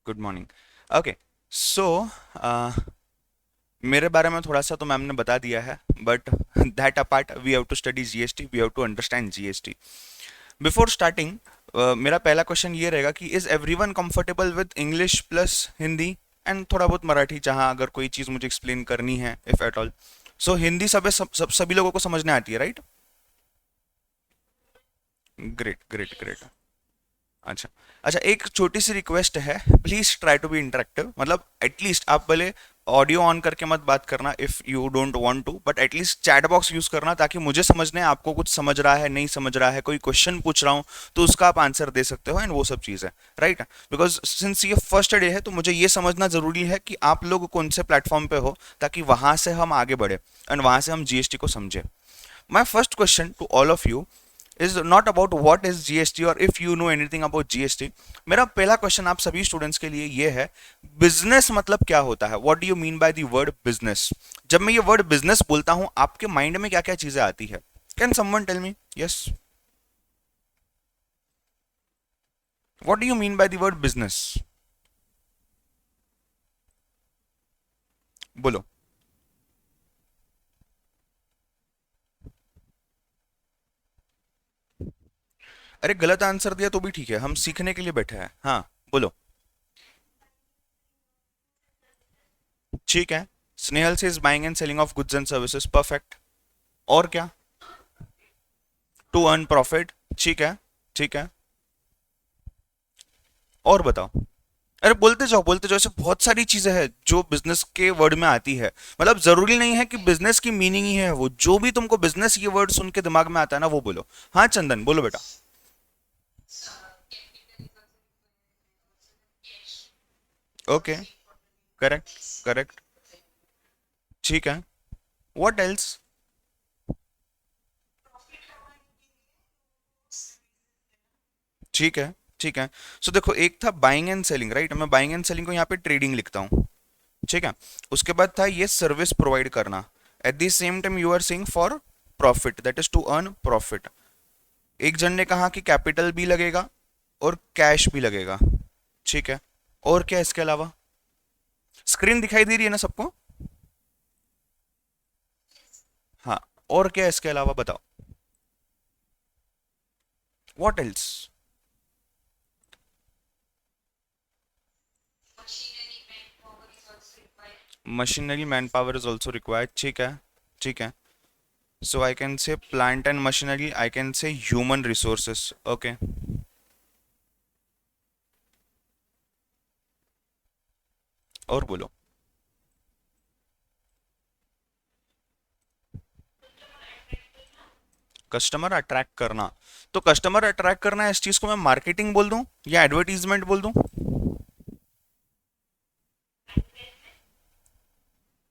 Good morning. Okay, सो मेरे बारे में थोड़ा सा तो मैम ने बता दिया है, but that apart we have to study GST, we have to understand GST. Before starting, मेरा पहला क्वेश्चन ये रहेगा कि is everyone comfortable with English plus Hindi and थोड़ा बहुत मराठी, जहां अगर कोई चीज़ मुझे एक्सप्लेन करनी है इफ एट ऑल। सो हिंदी सभी लोगों को समझने आती है, राइट? Great great great. अच्छा। अच्छा, एक छोटी सी रिक्वेस्ट है, please try to be interactive. मतलब एटलीस्ट आप पहले ऑडियो ऑन करके मत बात करना if you don't want to, but at least chat box use करना, ताकि मुझे समझने आपको कुछ समझ रहा है नहीं समझ रहा है, कोई क्वेश्चन पूछ रहा हूँ तो उसका आप आंसर दे सकते हो, एंड वो सब चीज़ है, राइट? बिकॉज सिंस ये फर्स्ट डे है तो मुझे ये समझना जरूरी है कि आप लोग कौन से प्लेटफॉर्म पे हो, ताकि वहां से हम आगे बढ़े एंड वहां से हम जीएसटी को समझे। My first question to all of you is not about what is GST or if you know anything about GST. मेरा पहला क्वेश्चन आप सभी स्टूडेंट्स के लिए ये है, बिजनेस मतलब क्या होता है? What do you mean by the word business? जब मैं ये वर्ड बिजनेस बोलता हूं, आपके माइंड में क्या क्या चीजें आती है? Can someone tell me? Yes, what do you mean by the word business? बोलो। अरे गलत आंसर दिया तो भी ठीक है, हम सीखने के लिए बैठे हैं। हाँ, बोलो। ठीक है, स्नेहल से is buying and selling of goods and services, perfect. और क्या? टू अर्न प्रॉफिट, ठीक है। ठीक है, और बताओ। अरे बोलते जाओ, ऐसे बहुत सारी चीजें हैं जो बिजनेस के वर्ड में आती है। मतलब जरूरी नहीं है कि बिजनेस की मीनिंग ही है वो, जो भी तुमको बिजनेस ये वर्ड सुन के दिमाग में आता है ना वो बोलो। हाँ चंदन, बोलो बेटा। ओके, करेक्ट करेक्ट, ठीक है। What else? ठीक है, ठीक है। सो देखो, एक था बाइंग एंड सेलिंग, राइट? मैं बाइंग एंड सेलिंग को यहाँ पे ट्रेडिंग लिखता हूँ, ठीक है। उसके बाद था ये सर्विस प्रोवाइड करना। At the same time you are saying for profit, that is to earn profit. एक जन ने कहा कि कैपिटल भी लगेगा और कैश भी लगेगा, ठीक है। और क्या इसके अलावा? स्क्रीन दिखाई दे रही है ना सबको? हाँ। और क्या इसके अलावा बताओ? What else? Machinery man power is also required, ठीक है। ठीक है, so I can say plant and machinery, I can say human resources, okay. और बोलो। कस्टमर अट्रैक्ट करना, तो कस्टमर अट्रैक्ट करना, इस चीज को मैं मार्केटिंग बोल दूं या एडवर्टीजमेंट बोल दूं?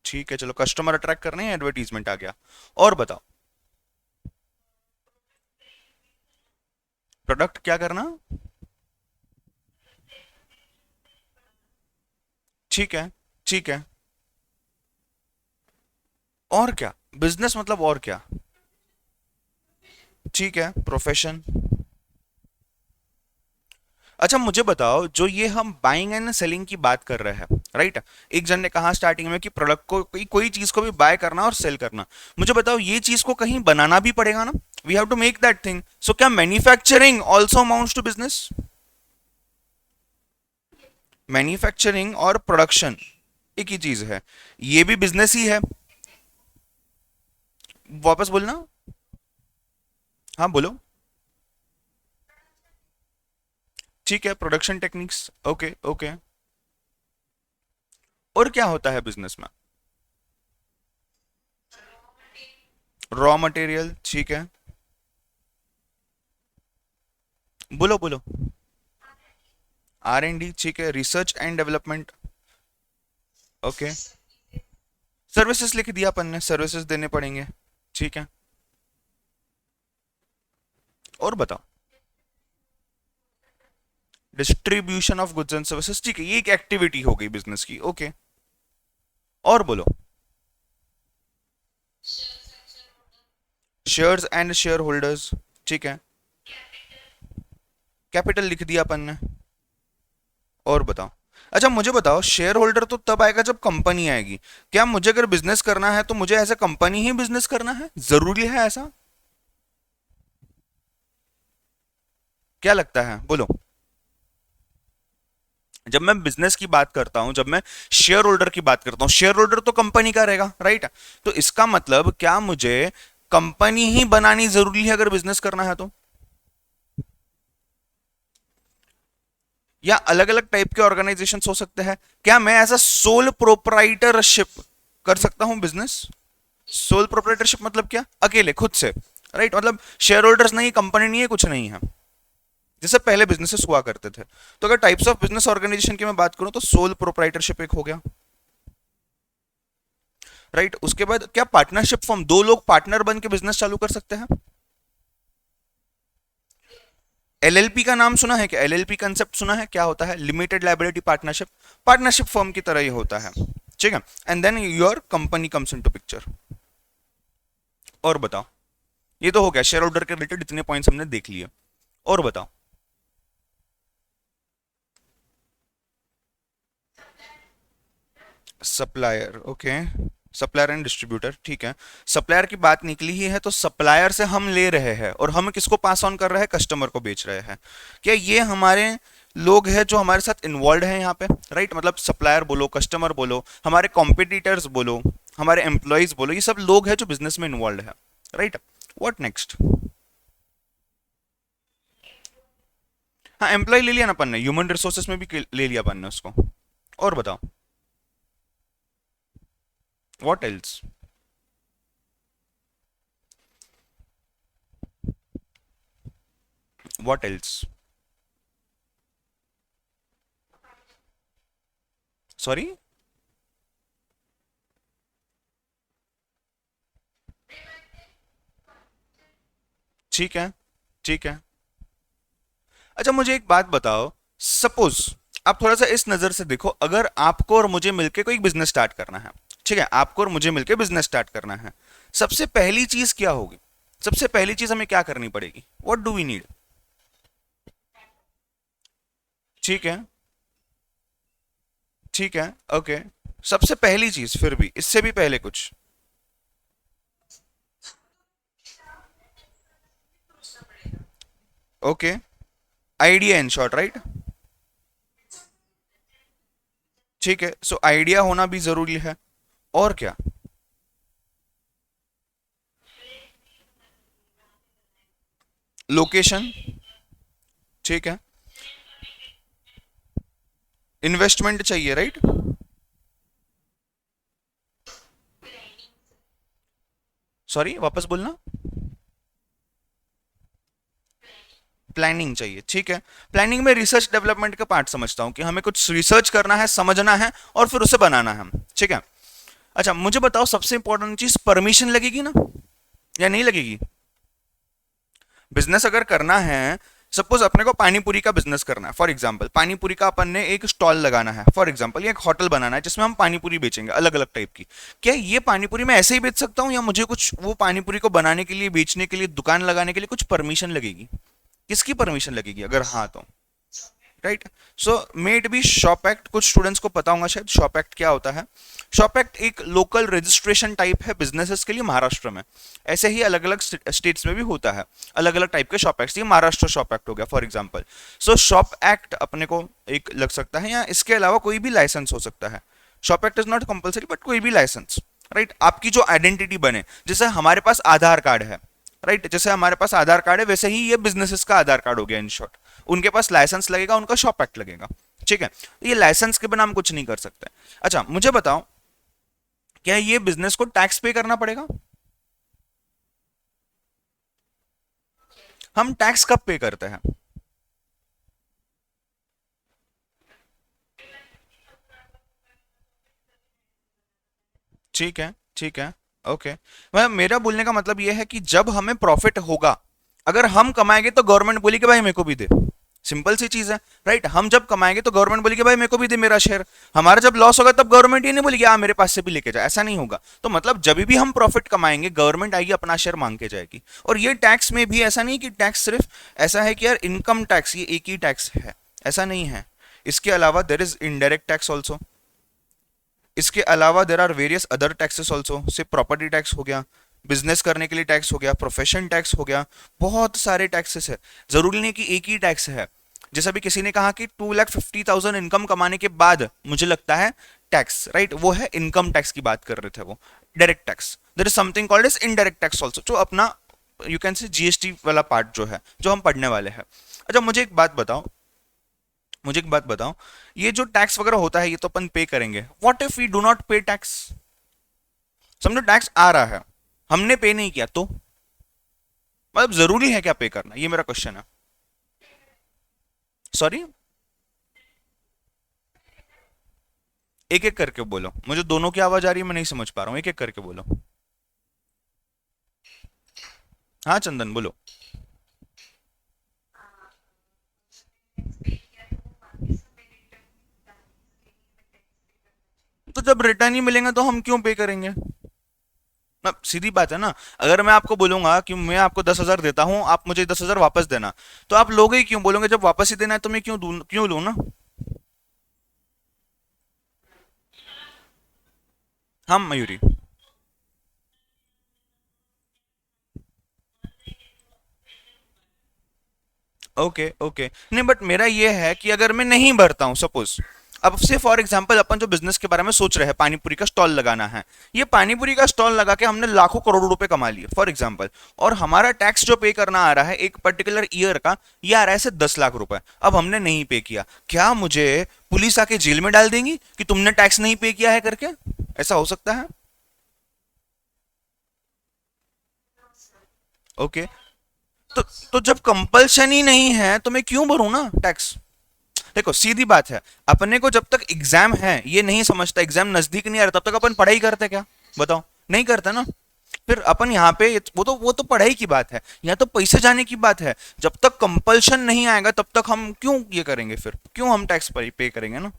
ठीक है, चलो, कस्टमर अट्रैक्ट करना है, एडवर्टीजमेंट आ गया। और बताओ। प्रोडक्ट क्या करना? ठीक है, ठीक है। और क्या? बिजनेस मतलब और क्या? ठीक है, प्रोफेशन। अच्छा मुझे बताओ, जो ये हम बाइंग एंड सेलिंग की बात कर रहे हैं, राइट? एक जन ने कहा स्टार्टिंग में कि प्रोडक्ट को, कोई चीज को भी बाय करना और सेल करना। मुझे बताओ, ये चीज को कहीं बनाना भी पड़ेगा ना? We have to make that thing. So क्या manufacturing also amounts to business? Manufacturing और प्रोडक्शन एक ही चीज है, ये भी बिजनेस ही है। वापस बोलना। हाँ बोलो। ठीक है, प्रोडक्शन टेक्निक्स, ओके ओके। और क्या होता है बिजनेस में? रॉ मटेरियल, ठीक है। बोलो बोलो। आर एंड डी, ठीक है। Research and development, okay. Services लिख दिया अपन ने, सर्विसेज देने पड़ेंगे, ठीक है। और बताओ। Distribution of goods and services, ठीक है, ये एक एक्टिविटी हो गई बिजनेस की, ओके। और बोलो। शेयर्स एंड शेयर होल्डर्स, ठीक है। कैपिटल लिख दिया अपन ने। और बताओ। अच्छा मुझे बताओ, शेयर होल्डर तो तब आएगा जब कंपनी आएगी। क्या मुझे अगर बिजनेस करना है तो मुझे एज ए कंपनी ही बिजनेस करना है, जरूरी है ऐसा? क्या लगता है, बोलो। जब मैं बिजनेस की बात करता हूं, जब मैं शेयर होल्डर की बात करता हूं, शेयर होल्डर तो कंपनी का रहेगा, राइट? तो इसका मतलब क्या मुझे कंपनी ही बनानी जरूरी है अगर बिजनेस करना है तो? या अलग अलग टाइप के ऑर्गेनाइजेशन हो सकते हैं? क्या मैं एज अ सोल प्रोपराइटरशिप कर सकता हूं बिजनेस? सोल प्रोपराइटरशिप मतलब क्या? अकेले खुद से, राइट? मतलब शेयर होल्डर्स नहीं, कंपनी नहीं है, कुछ नहीं है, जैसे पहले बिजनेसेस हुआ करते थे। तो अगर टाइप्स ऑफ बिजनेस ऑर्गेनाइजेशन की मैं बात करूं तो सोल प्रोपराइटरशिप एक हो गया, राइट? उसके बाद क्या पार्टनरशिप फॉर्म, दो लोग पार्टनर बन के बिजनेस चालू कर सकते हैं? एलएलपी का नाम सुना है क्या? एलएलपी कंसेप्ट सुना है? क्या होता है? Limited liability partnership. Partnership firm की तरह ही होता है, ठीक है? And then your company comes into picture. और बताओ, ये तो हो गया शेयर होल्डर के रिलेटेड, इतने पॉइंट्स हमने देख लिए। और बताओ। Supplier, okay. Supplier and distributor, ठीक है। सप्लायर की बात निकली ही है तो सप्लायर से हम ले रहे हैं और हम किसको पास ऑन कर रहे हैं? कस्टमर को बेच रहे हैं। क्या ये हमारे लोग हैं जो हमारे साथ इन्वॉल्व हैं यहाँ पे, राइट? मतलब सप्लायर बोलो, कस्टमर बोलो, हमारे कॉम्पिटिटर्स बोलो, हमारे एम्प्लॉयज बोलो, ये सब लोग हैं जो बिजनेस में इन्वॉल्व है, राइट? What next? हाँ, एम्प्लॉय ले लिया ना अपन ने, ह्यूमन रिसोर्सेस में भी ले लिया अपन ने उसको। और बताओ, what else? What else? Sorry? ठीक है, ठीक है। अच्छा मुझे एक बात बताओ, सपोज आप थोड़ा सा इस नजर से देखो, अगर आपको और मुझे मिलके कोई बिजनेस स्टार्ट करना है, ठीक है? आपको और मुझे मिलके बिजनेस स्टार्ट करना है, सबसे पहली चीज क्या होगी? सबसे पहली चीज हमें क्या करनी पड़ेगी? What do we need? ठीक है, ठीक है, ओके। सबसे पहली चीज, फिर भी इससे भी पहले कुछ? Okay, idea in short, right? ठीक है, सो आइडिया होना भी जरूरी है। और क्या? लोकेशन, ठीक है। इन्वेस्टमेंट चाहिए, राइट? सॉरी, वापस बोलना। प्लानिंग चाहिए, ठीक है। प्लानिंग में रिसर्च डेवलपमेंट का पार्ट समझता हूं कि हमें कुछ रिसर्च करना है, समझना है और फिर उसे बनाना है, ठीक है। अच्छा मुझे बताओ, सबसे इंपॉर्टेंट चीज, परमिशन लगेगी ना या नहीं लगेगी? बिजनेस अगर करना है, सपोज अपने को पानी पूरी का बिजनेस करना है, फॉर एग्जांपल पानी पूरी का अपन ने एक स्टॉल लगाना है, फॉर एग्जांपल, या एक होटल बनाना है जिसमें हम पानी पूरी बेचेंगे अलग अलग टाइप की। क्या ये पानी पूरी मैं ऐसे ही बेच सकता हूँ या मुझे कुछ वो पानी पूरी को बनाने के लिए, बेचने के लिए, दुकान लगाने के लिए कुछ परमिशन लगेगी? किसकी परमिशन लगेगी अगर हाँ तो? Right. So maybe shop act, कुछ स्टूडेंट्स को पता होगा शायद शॉप एक्ट क्या होता है। शॉप एक्ट एक लोकल रजिस्ट्रेशन टाइप है बिजनेसेस के लिए महाराष्ट्र में। ऐसे ही अलग अलग स्टेट्स में भी होता है अलग अलग टाइप के शॉप एक्ट। ये महाराष्ट्र शॉप एक्ट हो गया for example. So shop act अपने को एक लग सकता है, या इसके अलावा कोई भी लाइसेंस हो सकता है। Shop act is not compulsory but कोई भी लाइसेंस, राइट? आपकी जो आइडेंटिटी बने, जैसे हमारे पास आधार कार्ड है, राइट? जैसे हमारे पास आधार कार्ड है वैसे ही ये बिजनेसेस का आधार कार्ड हो गया इन शॉर्ट। उनके पास लाइसेंस लगेगा, उनका शॉप एक्ट लगेगा, ठीक है? तो ये लाइसेंस के बिना हम कुछ नहीं कर सकते। अच्छा मुझे बताओ, क्या ये बिजनेस को टैक्स पे करना पड़ेगा? हम टैक्स कब पे करते हैं? ठीक है, ठीक है, ओके। मैं, मेरा बोलने का मतलब यह है कि जब हमें प्रॉफिट होगा, अगर हम कमाएंगे तो गवर्नमेंट बोली कि भाई मेरे को भी दे। सिंपल सी चीज है, राइट? हम जब कमाएंगे तो गवर्नमेंट बोली कि भाई मेरे को भी दे मेरा शेयर। हमारा जब लॉस होगा तब गवर्नमेंट ये नहीं बोलेगी आ मेरे पास से भी लेके जा, ऐसा नहीं होगा। तो मतलब जब भी हम प्रॉफिट कमाएंगे गवर्नमेंट आएगी अपना शेयर मांग के जाएगी। और ये टैक्स में भी ऐसा नहीं कि टैक्स सिर्फ ऐसा है कि यार इनकम टैक्स ये एक ही टैक्स है, ऐसा नहीं है। इसके अलावा there is indirect tax also, इसके अलावा there are various other taxes also, say property tax हो गया, बिजनेस करने के लिए टैक्स हो गया, प्रोफेशन टैक्स हो गया, बहुत सारे टैक्सेस है, जरूरी नहीं कि एक ही टैक्स है। जैसा भी किसी ने कहा कि 2,50,000 इनकम कमाने के बाद मुझे लगता है टैक्स, राइट, वो है इनकम टैक्स की बात कर रहे थे वो, direct tax. There is something called as indirect tax also, जो अपना यू कैन से जीएसटी वाला पार्ट जो है, जो हम पढ़ने वाले हैं। अच्छा मुझे एक बात बताओ, मुझे एक बात बताओ, ये जो टैक्स वगैरह होता है ये तो अपन पे करेंगे, what if we do not pay tax? समझो टैक्स आ रहा है, हमने पे नहीं किया तो मतलब जरूरी है क्या पे करना, ये मेरा क्वेश्चन है। सॉरी, एक एक करके बोलो, मुझे दोनों की आवाज आ रही है, मैं नहीं समझ पा रहा हूं, एक एक करके बोलो। हाँ चंदन बोलो। तो जब रिटर्न ही मिलेंगे तो हम क्यों पे करेंगे? अब सीधी बात है ना, अगर मैं आपको बोलूंगा कि मैं आपको 10,000 देता हूं, आप मुझे 10,000 वापस देना, तो आप लोगे ही क्यों? बोलोगे जब वापस ही देना है तो मैं क्यों दूं, क्यों लूं ना। हम मयूरी। ओके ओके, नहीं बट मेरा ये है कि अगर मैं नहीं भरता हूं सपोज, अब से फॉर एग्जांपल अपन जो बिजनेस के बारे में सोच रहे हैं, पानीपुरी का स्टॉल लगाना है, ये पानीपुरी का स्टॉल लगा के हमने लाखों करोड़ों रुपए कमा लिए फॉर एग्जांपल, और हमारा टैक्स जो पे करना आ रहा है एक पर्टिकुलर ईयर का, ये आ रहा है से 10 लाख रुपए, अब हमने नहीं पे किया, क्या मुझे पुलिस आके जेल में डाल देंगी कि तुमने टैक्स नहीं पे किया है करके? ऐसा हो सकता है? ओके, तो तो जब कंपल्शन ही नहीं है तो मैं क्यों भरूं ना टैक्स? देखो सीधी बात है, अपने को जब तक एग्जाम है ये नहीं समझता, एग्जाम नजदीक नहीं आ रहा, तब तक अपन पढ़ाई करते क्या? बताओ, नहीं करता ना। फिर अपन यहाँ पे वो तो पढ़ाई की बात है, यहाँ तो पैसे जाने की बात है। जब तक कंपल्शन नहीं आएगा तब तक हम क्यों ये करेंगे, फिर क्यों हम टैक्स पे करेंगे ना।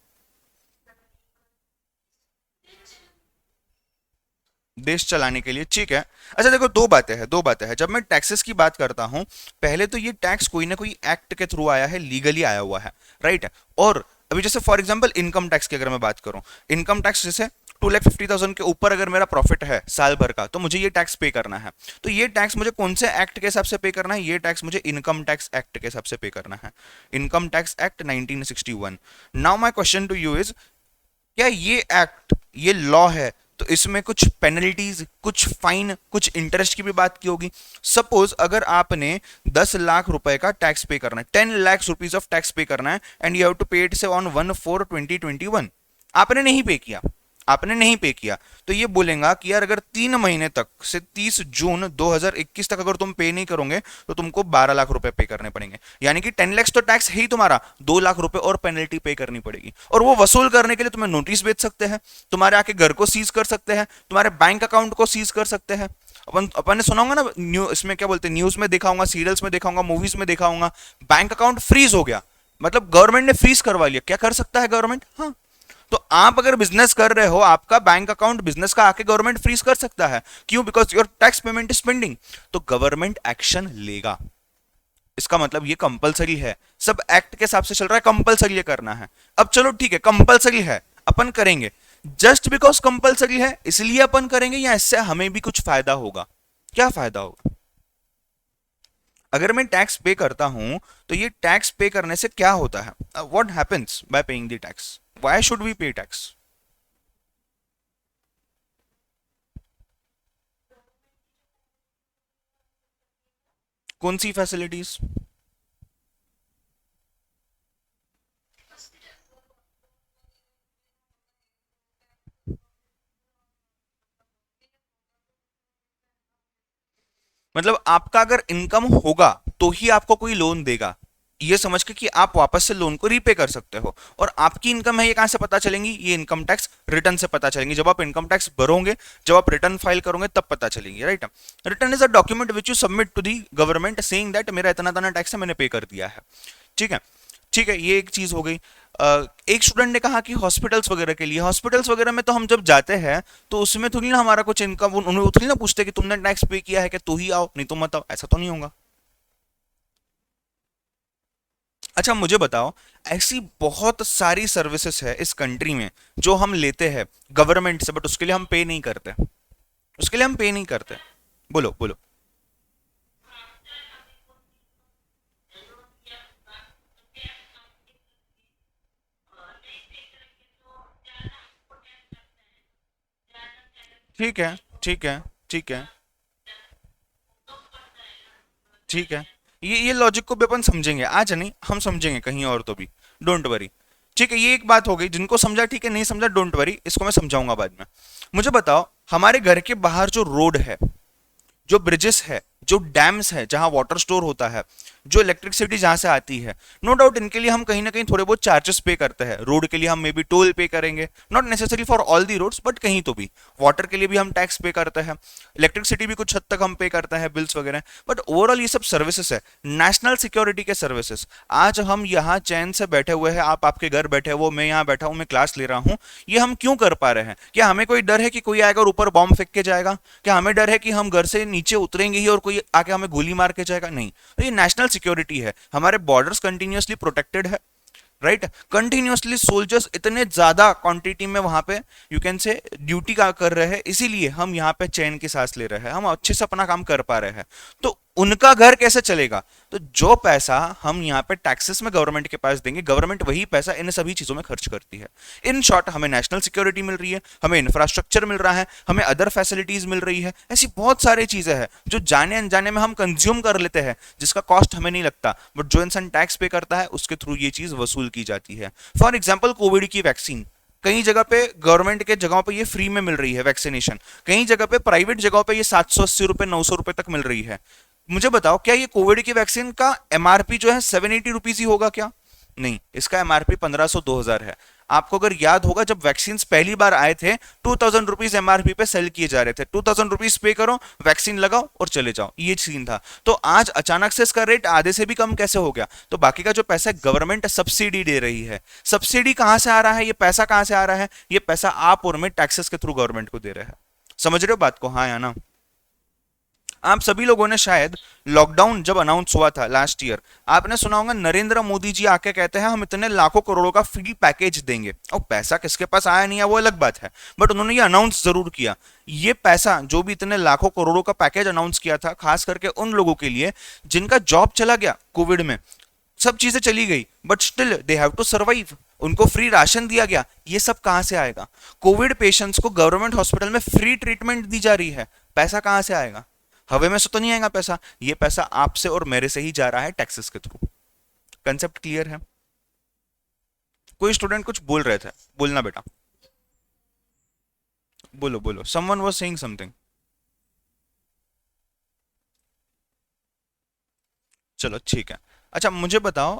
देश चलाने के लिए, ठीक है। अच्छा देखो, दो बातें हैं जब मैं टैक्सेस की बात करता हूं, पहले तो ये टैक्स कोई ना कोई एक्ट के थ्रू आया है, लीगली आया हुआ है, राइट है। और अभी जैसे फॉर एग्जांपल इनकम टैक्स की अगर मैं बात करूं, इनकम टैक्स जैसे 2,50,000 के ऊपर अगर मेरा प्रॉफिट है साल भर का, तो मुझे ये टैक्स पे करना है। तो ये टैक्स मुझे कौन से एक्ट के हिसाब से पे करना है? ये टैक्स मुझे इनकम टैक्स एक्ट के हिसाब से पे करना है, income tax act 1961। Now my question to you is, क्या ये एक्ट, ये लॉ है, तो इसमें कुछ पेनल्टीज, कुछ फाइन, कुछ इंटरेस्ट की भी बात की होगी? सपोज अगर आपने 10 लाख रुपए का टैक्स पे करना है, 10 लाख रुपीज ऑफ टैक्स पे करना है, एंड यू हैव टू पे इट से ऑन 1/4/2021, आपने नहीं पे किया, आपने नहीं पे किया, तो ये बोलेगा कि यार अगर 3 महीने तक से 30 जून 2021 तक अगर तुम पे नहीं करोगे तो तुमको 12 लाख रुपए पे करने पड़ेंगे, यानी कि 10 लाख तो टैक्स है ही तुम्हारा, 2 लाख रुपए और पेनल्टी पे करनी पड़ेगी। और वो वसूल करने के लिए तुम्हें नोटिस भेज सकते हैं, तुम्हारे आके घर को सीज कर सकते हैं, तुम्हारे बैंक अकाउंट को सीज कर सकते हैं। अपन ने सुना होगा ना, न्यू इसमें क्या बोलते हैं, न्यूज में देखा होगा, सीरियल्स में देखा होगा, मूवीज में देखा होगा, बैंक अकाउंट फ्रीज हो गया, मतलब गवर्नमेंट ने फ्रीज करवा लिया। क्या कर सकता है गवर्नमेंट? हाँ, तो आप अगर बिजनेस कर रहे हो, आपका बैंक अकाउंट बिजनेस का आके गवर्नमेंट फ्रीज कर सकता है, क्यों? Because your tax payment is pending, तो गवर्नमेंट एक्शन लेगा। इसका मतलब ये कंपलसरी है, सब एक्ट के हिसाब से चल रहा है, कंपलसरी ये करना है। अब चलो ठीक है, कंपलसरी है, अपन करेंगे, जस्ट बिकॉज कंपलसरी है इसलिए अपन करेंगे, या इससे हमें भी कुछ फायदा होगा? क्या फायदा होगा? अगर मैं टैक्स पे करता हूं तो ये टैक्स पे करने से क्या होता है? What happens by paying the tax? Why should we pay tax? कौन सी फैसिलिटीज? मतलब आपका अगर इनकम होगा तो ही आपको कोई लोन देगा, ये समझ के कि आप वापस से लोन को रीपे कर सकते हो। और आपकी इनकम है ये कहां से पता चलेंगी? ये इनकम टैक्स रिटर्न से पता चलेंगी, जब आप इनकम टैक्स भरोगे, जब आप रिटर्न फाइल करोगे तब पता चलेंगी, right. Return is a document which you submit to the government saying that मेरा इतना इतना टैक्स है, मैंने पे कर दिया है, ठीक है। ठीक है, ये एक चीज हो गई। एक स्टूडेंट ने कहा कि हॉस्पिटल्स वगैरह के लिए, हॉस्पिटल्स वगैरह में तो हम जब जाते हैं तो उसमें थोड़ी ना हमारा कुछ इनकम, उन्हें थोड़ी ना पूछते कि तुमने टैक्स पे किया है क्या, तू ही आओ नहीं तो मत आओ, ऐसा तो नहीं होगा। अच्छा मुझे बताओ, ऐसी बहुत सारी सर्विसेज है इस कंट्री में जो हम लेते हैं गवर्नमेंट से, बट उसके लिए हम पे नहीं करते, उसके लिए हम पे नहीं करते। बोलो बोलो। ठीक है, ठीक है, ठीक है, ठीक है। ये लॉजिक को भी अपन समझेंगे, आज नहीं हम समझेंगे कहीं और तो भी, डोंट वरी। ठीक है, ये एक बात हो गई, जिनको समझा ठीक है, नहीं समझा डोंट वरी, इसको मैं समझाऊंगा बाद में। मुझे बताओ, हमारे घर के बाहर जो रोड है, जो ब्रिजेस है, जो डैम्स है जहां वाटर स्टोर होता है, जो इलेक्ट्रिसिटी जहां से आती है, नो डाउट इनके लिए हम कहीं ना कहीं थोड़े बहुत चार्जेस पे करते हैं। रोड के लिए हम मे बी टोल पे करेंगे, not necessary for all the roads, but कहीं तो भी। वाटर के लिए भी हम टैक्स पे करते हैं, इलेक्ट्रिसिटी भी कुछ हद तक हम पे करते हैं, बिल्स वगैरह। बट ओवरऑल ये सब सर्विसेज है, नेशनल सिक्योरिटी के सर्विसेज। आज हम यहाँ चैन से बैठे हुए हैं, आप आपके घर बैठे हो, मैं यहाँ बैठा हूँ, मैं क्लास ले रहा हूँ, ये हम क्यों कर पा रहे हैं? क्या हमें कोई डर है कि कोई आएगा और ऊपर बॉम्ब फेंक के जाएगा? क्या हमें डर है कि हम घर से नीचे उतरेंगे ही और कोई आके हमें गोली मार के जाएगा? नहीं। तो ये नेशनल सिक्योरिटी है, हमारे बॉर्डर्स कंटिन्यूअसली प्रोटेक्टेड है, राइट। कंटिन्यूअसली सोल्जर्स इतने ज्यादा क्वांटिटी में वहां पे यू कैन से ड्यूटी का कर रहे हैं, इसीलिए हम यहाँ पे चैन की सांस ले रहे हैं, हम अच्छे से अपना काम कर पा रहे हैं। तो उनका घर कैसे चलेगा? तो जो पैसा हम यहाँ पे टैक्सेस में गवर्नमेंट के पास देंगे, गवर्नमेंट वही पैसा इन सभी चीजों में खर्च करती है। इन शॉर्ट, हमें नेशनल सिक्योरिटी मिल रही है, हमें इंफ्रास्ट्रक्चर मिल रहा है, हमें अदर फैसिलिटीज मिल रही है, ऐसी बहुत सारी चीजें हैं जो जाने अनजाने में हम कंज्यूम कर लेते हैं, जिसका कॉस्ट हमें नहीं लगता, बट जो इंसान टैक्स पे करता है उसके थ्रू ये चीज वसूल की जाती है। फॉर एग्जाम्पल कोविड की वैक्सीन, कई जगह पे गवर्नमेंट के जगहों पे ये फ्री में मिल रही है वैक्सीनेशन, कई जगह पे प्राइवेट जगहों पे ये 780 रुपए 900 रुपए तक मिल रही है। मुझे बताओ, क्या ये कोविड की वैक्सीन का एमआरपी जो है 780 रुपीज ही होगा क्या? नहीं, इसका एमआरपी 1500 2000 है। आपको अगर याद होगा, जब वैक्सीन पहली बार आए थे, 2000 रुपीज एमआरपी पे सेल किए जा रहे थे, 2000 रुपीज पे करो, वैक्सीन लगाओ और चले जाओ, ये सीन था। तो आज अचानक से इसका रेट आधे से भी कम कैसे हो गया? तो बाकी का जो पैसा गवर्नमेंट सब्सिडी दे रही है, सब्सिडी कहां से आ रहा है, ये पैसा कहां से आ रहा है? ये पैसा आप और मैं टैक्सेस के थ्रू गवर्नमेंट को दे रहे हैं। समझ रहे हो बात को, हाँ या ना? आप सभी लोगों ने शायद, लॉकडाउन जब अनाउंस हुआ था लास्ट ईयर, आपने सुना होगा नरेंद्र मोदी जी आके कहते हैं हम इतने लाखों करोड़ों का फ्री पैकेज देंगे। और पैसा किसके पास आया नहीं है वो अलग बात है, बट उन्होंने ये अनाउंस जरूर किया। ये पैसा, जो भी इतने लाखों करोड़ों का पैकेज अनाउंस किया था, खास करके उन लोगों के लिए जिनका जॉब चला गया कोविड में, सब चीजें चली गई, but still they have to survive, उनको फ्री राशन दिया गया। ये सब कहां से आएगा? कोविड पेशेंट्स को गवर्नमेंट हॉस्पिटल में फ्री ट्रीटमेंट दी जा रही है, पैसा कहां से आएगा? हवा में से तो नहीं आएगा पैसा, ये पैसा आपसे और मेरे से ही जा रहा है टैक्सेस के थ्रू। कंसेप्ट क्लियर है? कोई स्टूडेंट कुछ बोल रहे थे, बोलना बेटा, बोलो बोलो, समवन वाज सेइंग समथिंग। चलो ठीक है। अच्छा मुझे बताओ,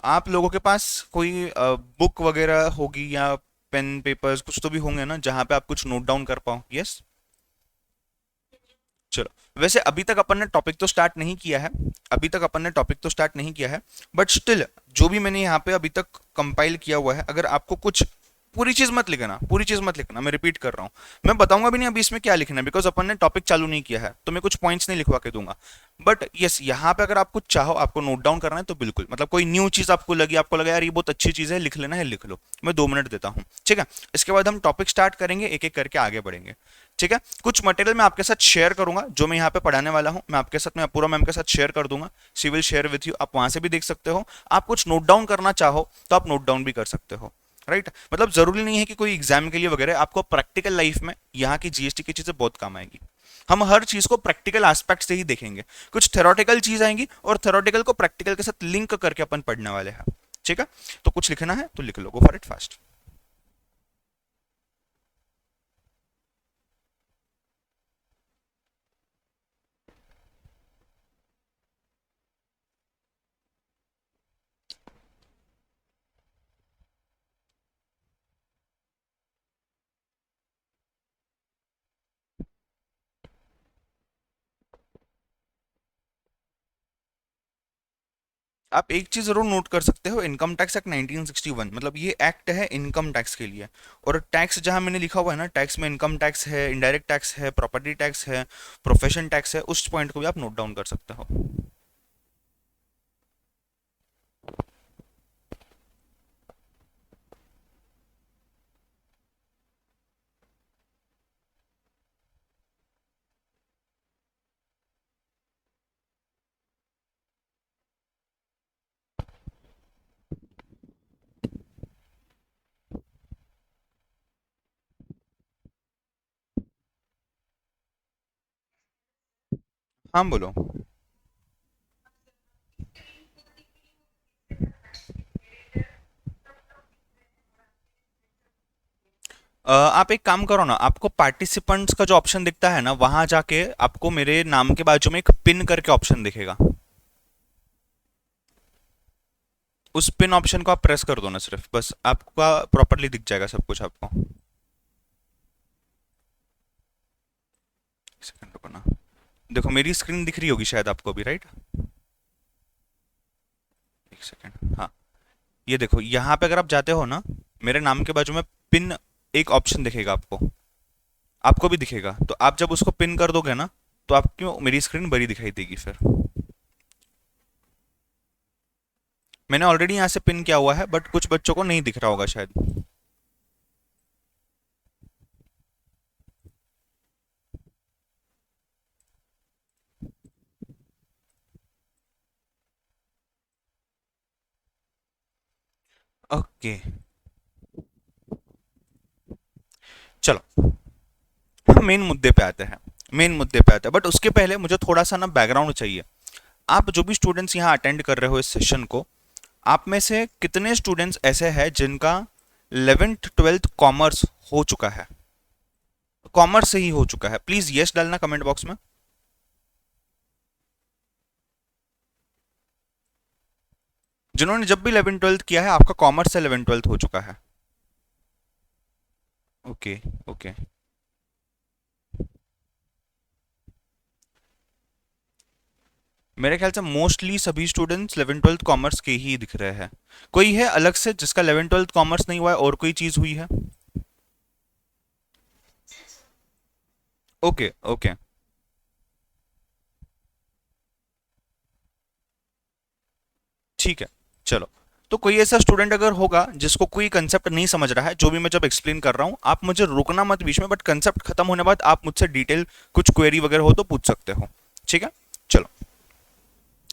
आप लोगों के पास कोई बुक वगैरह होगी या पेन पेपर्स कुछ तो भी होंगे ना, जहां पे आप कुछ नोट डाउन कर पाओ? यस। चलो, वैसे अभी तक अपन ने टॉपिक तो स्टार्ट नहीं किया है, अभी तक अपन ने टॉपिक तो स्टार्ट नहीं किया है, बट स्टिल जो भी मैंने यहाँ पे अभी तक कंपाइल किया हुआ है, अगर आपको कुछ, पूरी चीज मत लिखना, पूरी चीज मत लिखना, मैं रिपीट कर रहा हूँ, मैं बताऊंगा भी नहीं अभी इसमें क्या लिखना है, बिकॉज अपन ने टॉपिक चालू नहीं किया है, तो मैं कुछ पॉइंट्स नहीं लिखवा के दूंगा। बट यस, यहाँ पे अगर आप कुछ चाहो, आपको नोट डाउन करना है तो बिल्कुल, मतलब कोई न्यू चीज आपको लगी, आपको लगा यार ये बहुत अच्छी चीज है, लिख लेना है, लिख लो, मैं 2 मिनट देता हूँ, ठीक है। इसके बाद हम टॉपिक स्टार्ट करेंगे, एक एक करके आगे बढ़ेंगे, ठीक है। कुछ मटेरियल मैं आपके साथ शेयर करूंगा, जो मैं यहाँ पे पढ़ाने वाला हूँ, मैं आपके साथ, मैं पूरा मैम के साथ शेयर कर दूंगा, सी विल शेयर विथ यू, आप वहां से भी देख सकते हो। आप कुछ नोट डाउन करना चाहो तो आप नोट डाउन भी कर सकते हो, राइट। मतलब जरूरी नहीं है कि कोई एग्जाम के लिए वगैरह, आपको प्रैक्टिकल लाइफ में यहाँ की जीएसटी की चीजें बहुत काम आएगी। हम हर चीज को प्रैक्टिकल एस्पेक्ट से ही देखेंगे, कुछ थेरोटिकल चीज आएंगी और थेरोटिकल को प्रैक्टिकल के साथ लिंक करके अपन पढ़ने वाले हैं, ठीक है। तो कुछ लिखना है तो लिख लो, गो फॉर इट फास्ट। आप एक चीज जरूर नोट कर सकते हो, इनकम टैक्स एक्ट 1961, मतलब ये एक्ट है इनकम टैक्स के लिए। और टैक्स जहां मैंने लिखा हुआ है ना, टैक्स में इनकम टैक्स है, इनडायरेक्ट टैक्स है, प्रॉपर्टी टैक्स है, प्रोफेशन टैक्स है, उस पॉइंट को भी आप नोट डाउन कर सकते हो। हाँ बोलो। आप एक काम करो ना, आपको पार्टिसिपेंट्स का जो ऑप्शन दिखता है ना, वहां जाके आपको मेरे नाम के बाजू में एक पिन करके ऑप्शन दिखेगा। उस पिन ऑप्शन को आप प्रेस कर दो ना, सिर्फ बस आपका प्रॉपरली दिख जाएगा सब कुछ आपको। एक सेकंड रुको ना। देखो मेरी स्क्रीन दिख रही होगी शायद आपको भी, राइट? एक सेकंड, हाँ। ये देखो यहाँ पे अगर आप जाते हो ना, मेरे नाम के बाजू में पिन एक ऑप्शन दिखेगा आपको। आपको भी दिखेगा, तो आप जब उसको पिन कर दोगे ना, तो आपको मेरी स्क्रीन बड़ी दिखाई देगी फिर। मैंने ऑलरेडी यहाँ से पिन किया हुआ है, बट कुछ बच्चों को नहीं दिख रहा होगा शायद। ओके, चलो हम मेन मुद्दे पे आते हैं। मेन मुद्दे पे आते हैं, बट उसके पहले मुझे थोड़ा सा ना बैकग्राउंड चाहिए। आप जो भी स्टूडेंट्स यहाँ अटेंड कर रहे हो इस सेशन को, आप में से कितने स्टूडेंट्स ऐसे हैं जिनका 11th 12th कॉमर्स हो चुका है? कॉमर्स से ही हो चुका है, प्लीज यस डालना कमेंट बॉक्स में। जिन्होंने जब भी 11th 12th किया है, आपका कॉमर्स से 11th 12th हो चुका है। Okay, okay. मेरे ख्याल से मोस्टली सभी स्टूडेंट्स 11th 12th कॉमर्स के ही दिख रहे हैं। कोई है अलग से जिसका 11th 12th कॉमर्स नहीं हुआ है और कोई चीज हुई है? Okay, okay. ठीक है, चलो। तो कोई ऐसा स्टूडेंट अगर होगा जिसको कोई कंसेप्ट नहीं समझ रहा है, जो भी मैं जब एक्सप्लेन कर रहा हूं, आप मुझे रुकना मत बीच में, बट कंसेप्ट खत्म होने बाद आप मुझसे डिटेल कुछ क्वेरी वगैरह हो तो पूछ सकते हो। ठीक है, चलो।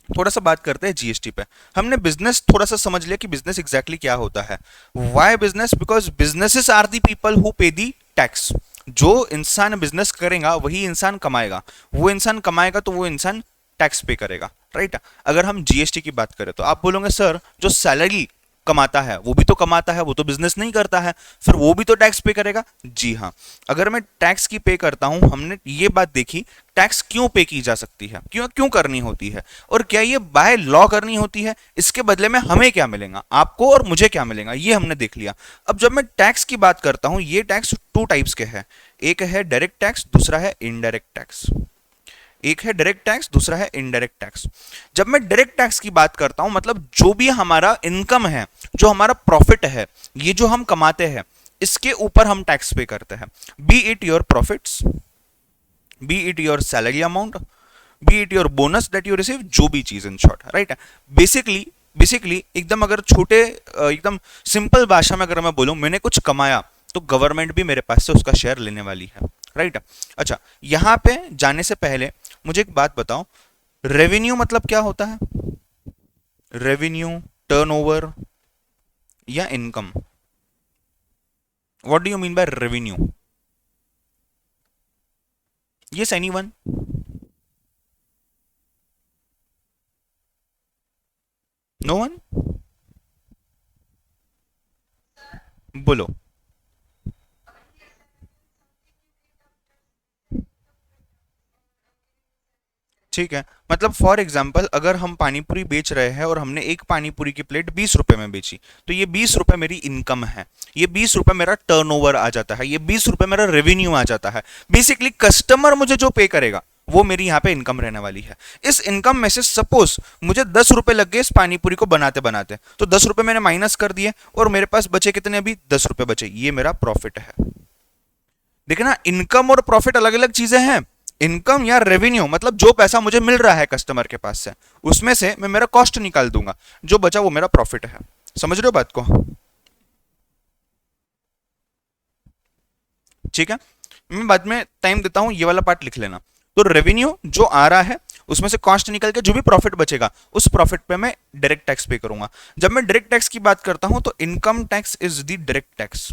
थोड़ा सा बात करते हैं जीएसटी पे। हमने बिजनेस थोड़ा सा समझ लिया कि बिजनेस एग्जैक्टली क्या होता है। Why business? Because businesses are the people who pay the tax. जो इंसान बिजनेस करेगा वही इंसान कमाएगा, वो इंसान कमाएगा तो वो इंसान टैक्स पे करेगा, राइट? अगर हम जीएसटी की बात करें तो आप बोलोगे सर जो सैलरी कमाता है वो भी तो कमाता है, वो तो बिजनेस नहीं करता है, फिर वो भी तो टैक्स पे करेगा। जी हाँ, अगर मैं टैक्स की पे करता हूं, हमने ये बात देखी टैक्स क्यों पे की जा सकती है, क्यों क्यों करनी होती है, और क्या ये बाय लॉ करनी होती है, इसके बदले में हमें क्या मिलेगा, आपको और मुझे क्या मिलेगा, ये हमने देख लिया। अब जब मैं टैक्स की बात करता हूं, ये टैक्स टू टाइप्स के हैं। एक है डायरेक्ट टैक्स, दूसरा है इनडायरेक्ट टैक्स। एक है डायरेक्ट टैक्स, दूसरा है इनडायरेक्ट टैक्स। जब मैं डायरेक्ट टैक्स की बात करता हूं, मतलब जो भी हमारा इनकम है, जो हमारा प्रॉफिट है, ये जो हम कमाते हैं, इसके ऊपर हम टैक्स पे करते हैं। B it your profits, B it your salary amount, B it your bonus that you receive, जो भी चीज in short, right? Basically basically एकदम अगर छोटे एकदम सिंपल भाषा में अगर मैं बोलूं, मैंने कुछ कमाया तो गवर्नमेंट भी मेरे पास से उसका शेयर लेने वाली है, राइट? अच्छा, यहां पे जाने से पहले मुझे एक बात बताओ, रेवेन्यू मतलब क्या होता है? रेवेन्यू, टर्नओवर या income? What do you mean by revenue? Yes, anyone? No one? बोलो। ठीक है, मतलब फॉर एग्जाम्पल अगर हम पानीपुरी बेच रहे हैं और हमने एक पानीपुरी की प्लेट 20 रुपए में बेची, तो ये 20 रुपए मेरी इनकम है, ये 20 रुपए मेरा टर्नओवर आ जाता है, ये 20 रुपए मेरा रेवेन्यू आ जाता है। बेसिकली कस्टमर मुझे जो पे करेगा वो मेरी यहाँ पे इनकम रहने वाली है। इस इनकम में से सपोज मुझे 10 रुपए लग गए इस पानीपुरी को बनाते बनाते, तो 10 रुपए मैंने माइनस कर दिए और मेरे पास बचे कितने? अभी 10 रुपए बचे, ये मेरा प्रॉफिट है। देखना, इनकम और प्रॉफिट अलग अलग चीजें हैं। इनकम या रेवेन्यू मतलब जो पैसा मुझे मिल रहा है कस्टमर के पास से, उसमें से मैं मेरा कॉस्ट निकाल दूंगा, जो बचा वो मेरा प्रॉफिट है। समझ रहे हो बात को? ठीक है, मैं बाद में टाइम देता हूं, ये वाला पार्ट लिख लेना। तो रेवेन्यू जो आ रहा है उसमें से कॉस्ट निकल के जो भी प्रॉफिट बचेगा, उस प्रॉफिट पे मैं डायरेक्ट टैक्स पे करूंगा। जब मैं डायरेक्ट टैक्स की बात करता हूं तो income tax is the direct tax.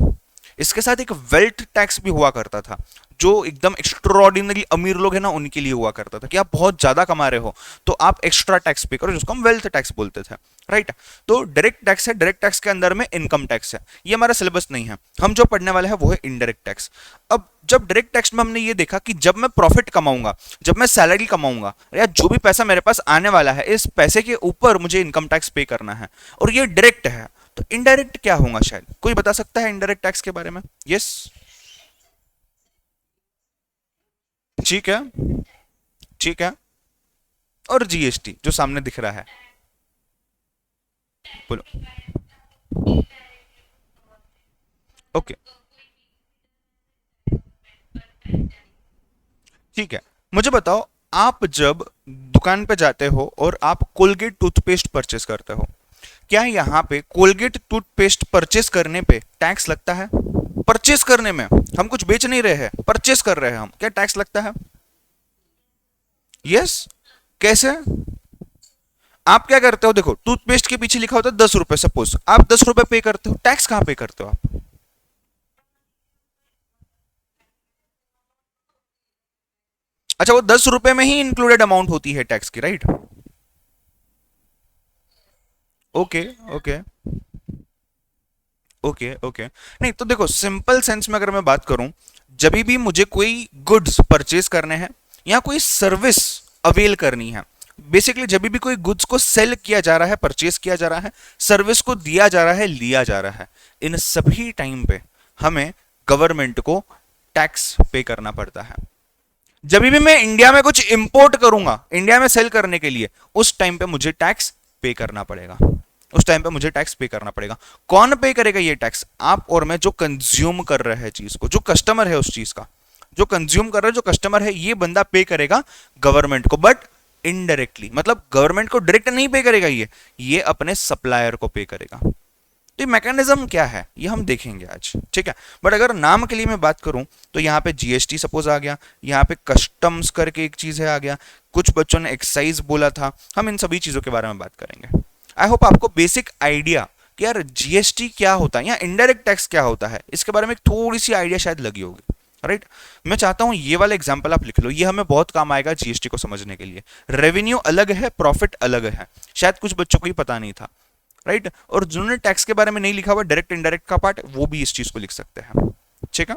इसके साथ एक वेल्थ टैक्स भी हुआ करता था, जो एकदम एक्स्ट्राऑर्डिनरी अमीर लोग हैं ना उनके लिए हुआ करता था कि आप बहुत ज्यादा कमा रहे हो तो आप एक्स्ट्रा टैक्स पे करो, जिसको हम वेल्थ टैक्स बोलते थे, राइट। तो डायरेक्ट टैक्स है, डायरेक्ट टैक्स के अंदर में इनकम टैक्स है, ये हमारा सिलेबस नहीं है। हम जो पढ़ने वाले हैं वो है इनडायरेक्ट टैक्स। अब जब डायरेक्ट टैक्स में हमने ये देखा कि जब मैं प्रॉफिट कमाऊंगा, जब मैं सैलरी कमाऊंगा या जो भी पैसा मेरे पास आने वाला है, इस पैसे के ऊपर मुझे इनकम टैक्स पे करना है और ये डायरेक्ट है, तो इनडायरेक्ट क्या होगा? शायद कोई बता सकता है इनडायरेक्ट टैक्स के बारे में? यस। ठीक है, ठीक है। और जीएसटी जो सामने दिख रहा है, बोलो। ओके, ठीक है। मुझे बताओ, आप जब दुकान पे जाते हो और आप कोलगेट टूथपेस्ट परचेस करते हो, क्या यहाँ पे कोलगेट टूथपेस्ट परचेस करने पे टैक्स लगता है? परचेस करने में, हम कुछ बेच नहीं रहे हैं, परचेस कर रहे हैं हम, क्या टैक्स लगता है? यस। कैसे? आप क्या करते हो, देखो टूथपेस्ट के पीछे लिखा होता है 10 रुपए, सपोज आप 10 रुपए पे करते हो, टैक्स कहां पे करते हो आप? अच्छा, वो 10 रुपए में ही इंक्लूडेड अमाउंट होती है टैक्स की, right? Okay, okay, okay, okay. नहीं तो देखो, सिंपल सेंस में अगर मैं बात करूं, जब भी मुझे कोई गुड्स परचेज करने हैं या कोई सर्विस अवेल करनी है, बेसिकली जब भी कोई गुड्स को सेल किया जा रहा है, परचेज किया जा रहा है, सर्विस को दिया जा रहा है, लिया जा रहा है, इन सभी टाइम पे हमें गवर्नमेंट को टैक्स पे करना पड़ता है। जब भी मैं इंडिया में कुछ इंपोर्ट करूंगा, इंडिया में सेल करने के लिए, उस टाइम पे मुझे टैक्स पे करना पड़ेगा, उस टाइम पे मुझे टैक्स पे करना पड़ेगा। कौन पे करेगा ये टैक्स? आप और मैं, जो कंज्यूम कर रहे हैं चीज को, जो कस्टमर है उस चीज का, जो कंज्यूम कर रहा है, जो कस्टमर है, ये बंदा पे करेगा गवर्नमेंट को, बट इनडायरेक्टली, मतलब गवर्नमेंट को डायरेक्ट नहीं पे करेगा, ये अपने सप्लायर को पे करेगा। तो ये मैकेनिज्म क्या है ये हम देखेंगे आज, ठीक है। बट अगर नाम के लिए मैं बात करूं, तो यहाँ पे जीएसटी सपोज आ गया, यहाँ पे कस्टम्स करके एक चीज है आ गया, कुछ बच्चों ने एक्साइज बोला था, हम इन सभी चीजों के बारे में बात करेंगे। आई होप आपको बेसिक आइडिया कि यार जीएसटी क्या होता है या इनडायरेक्ट टैक्स क्या होता है, इसके बारे में एक थोड़ी सी आइडिया शायद लगी होगी, राइट। मैं चाहता हूं ये वाला एग्जांपल आप लिख लो, ये हमें बहुत काम आएगा जीएसटी को समझने के लिए। रेवेन्यू अलग है, प्रॉफिट अलग है, शायद कुछ बच्चों को ही पता नहीं था, राइट। और जिन्होंने टैक्स के बारे में नहीं लिखा हुआ डायरेक्ट इनडायरेक्ट का पार्ट, वो भी इस चीज को लिख सकते हैं, ठीक है।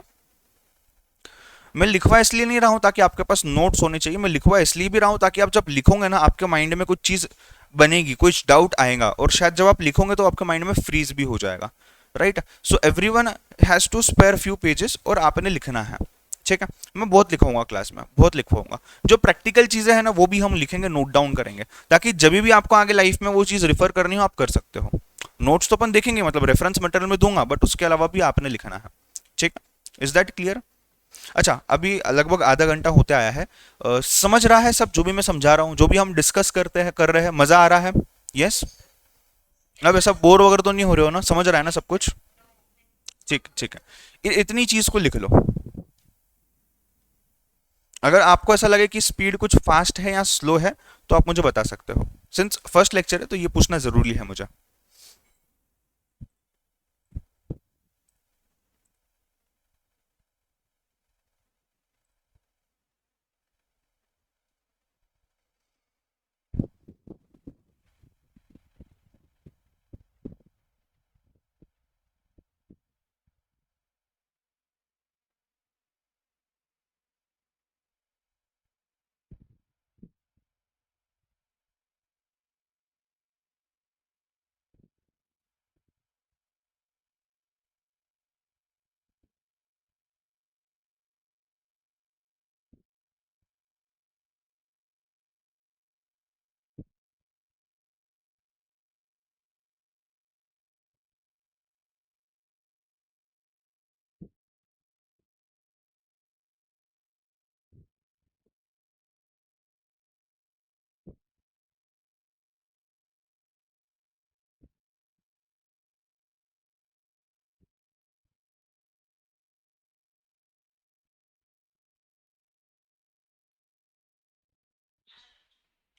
मैं लिखवा इसलिए नहीं रहा हूं ताकि आपके पास नोट्स होने चाहिए, मैं लिखवा इसलिए भी रहा हूं ताकि आप जब लिखोगे ना, आपके माइंड में कुछ चीज बनेगी, कुछ डाउट आएगा, और शायद जब आप लिखोगे तो आपके माइंड में फ्रीज भी हो जाएगा, right. So everyone has to spare few pages और आपने लिखना है, ठीक है। मैं बहुत लिखवाऊंगा क्लास में, बहुत लिखवाऊंगा, जो प्रैक्टिकल चीजें हैं ना वो भी हम लिखेंगे, नोट डाउन करेंगे, ताकि जब भी आपको आगे लाइफ में वो चीज रिफर करनी हो आप कर सकते हो। नोट्स तो अपन देखेंगे, मतलब रेफरेंस मटेरियल में दूंगा, बट उसके अलावा भी आपने लिखना है, ठीक है। Is that clear? अच्छा, अभी लगभग आधा घंटा होते आया है। समझ रहा है सब जो भी मैं समझा रहा हूँ, जो भी हम डिस्कस करते हैं, कर रहे हैं, मजा आ रहा है? यस। अब ऐसा बोर वगैरह तो नहीं हो रहे हो ना? समझ रहा है ना सब कुछ? ठीक, ठीक है। इतनी चीज को लिख लो। अगर आपको ऐसा लगे कि स्पीड कुछ फास्ट है या स्लो है, तो आप मुझे बता सकते हो। सिंस फर्स्ट लेक्चर है तो ये पूछना जरूरी है मुझे।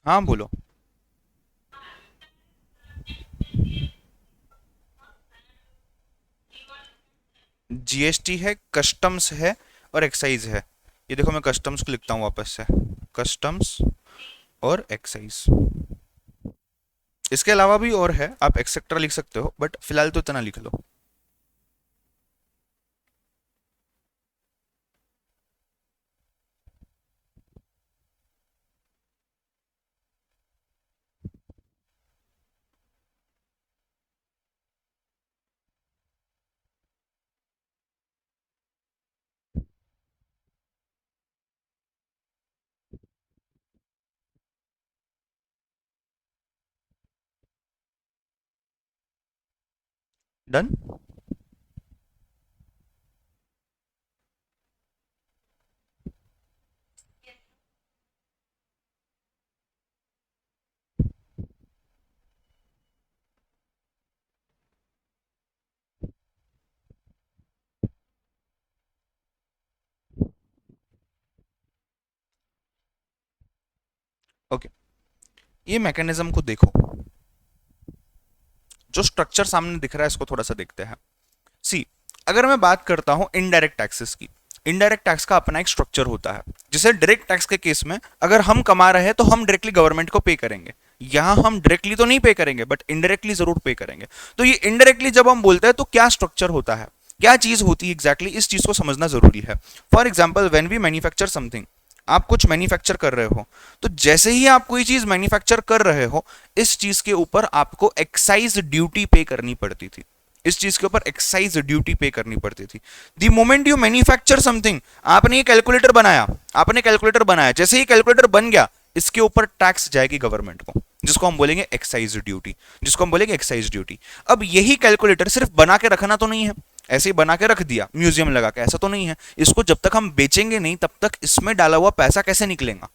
हाँ, बोलो। जीएसटी है, कस्टम्स है और एक्साइज है। ये देखो मैं कस्टम्स को लिखता हूँ वापस से, कस्टम्स और एक्साइज। इसके अलावा भी और है, आप एक्सेट्रा लिख सकते हो, बट फिलहाल तो इतना लिख लो। डन। ओके, ये मैकेनिज्म को देखो, जो स्ट्रक्चर सामने दिख रहा है इसको थोड़ा सा देखते हैं। सी, अगर मैं बात करता हूं इनडायरेक्ट टैक्सेस की, इनडायरेक्ट टैक्स का अपना एक स्ट्रक्चर होता है। जैसे डायरेक्ट टैक्स के केस में अगर हम कमा रहे हैं तो हम डायरेक्टली गवर्नमेंट को पे करेंगे। यहां हम डायरेक्टली तो नहीं पे करेंगे बट इनडायरेक्टली जरूर पे करेंगे। तो ये इनडायरेक्टली जब हम बोलते हैं तो क्या स्ट्रक्चर होता है, क्या चीज होती है एग्जैक्टली, इस चीज को समझना जरूरी है। For example when we manufacture something, आप कुछ मैन्युफैक्चर कर रहे हो, तो जैसे ही आप कोई चीज मैन्युफैक्चर कर रहे हो, इस चीज के ऊपर आपको एक्साइज ड्यूटी पे करनी पड़ती थी। इस चीज के ऊपर एक्साइज ड्यूटी पे करनी पड़ती थी। The moment you manufacture something, आपने ये कैलकुलेटर बनाया, आपने कैलकुलेटर बनाया, जैसे ही कैलकुलेटर बन गया इसके ऊपर टैक्स जाएगी गवर्नमेंट को, जिसको हम बोलेंगे एक्साइज ड्यूटी, जिसको हम बोलेंगे एक्साइज ड्यूटी। अब यही कैलकुलेटर सिर्फ बना के रखना तो नहीं है, ऐसे ही बना के रख दिया म्यूजियम लगा के, ऐसा तो नहीं है। इसको जब तक हम बेचेंगे नहीं तब तक इसमें डाला हुआ पैसा कैसे निकलेगा।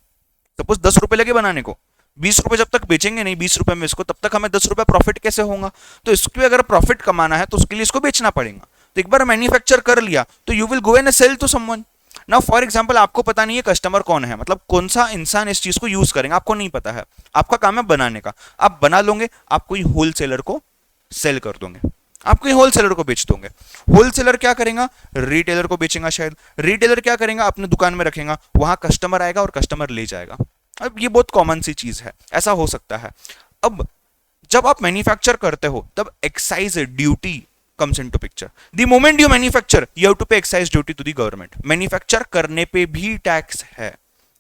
सपोज 10 रुपए लगे बनाने को, 20 रुपए जब तक बेचेंगे नहीं 20 रुपए में इसको, तब तक हमें 10 रुपए प्रॉफिट कैसे होगा। तो इसको भी अगर प्रॉफिट कमाना है तो उसके लिए इसको बेचना पड़ेगा। तो एक बार मैन्युफैक्चर कर लिया तो you will go and sell to someone. Now for example आपको पता नहीं है कस्टमर कौन है, मतलब कौन सा इंसान इस चीज को यूज करेंगे आपको नहीं पता है, आपका काम है बनाने का, आप बना लोगे, आप कोई होलसेलर को सेल कर दोगे, आप कोई होलसेलर को बेच दोगे। होलसेलर क्या करेगा, रिटेलर को बेचेगा, शायद रिटेलर क्या करेगा, अपने दुकान में रखेगा, वहां कस्टमर आएगा और कस्टमर ले जाएगा। अब ये बहुत कॉमन सी चीज है, ऐसा हो सकता है। अब जब आप मैन्युफैक्चर करते हो तब excise duty comes into picture. The moment you manufacture, you have to pay excise duty to the government. Manufacture करने पे भी टैक्स है,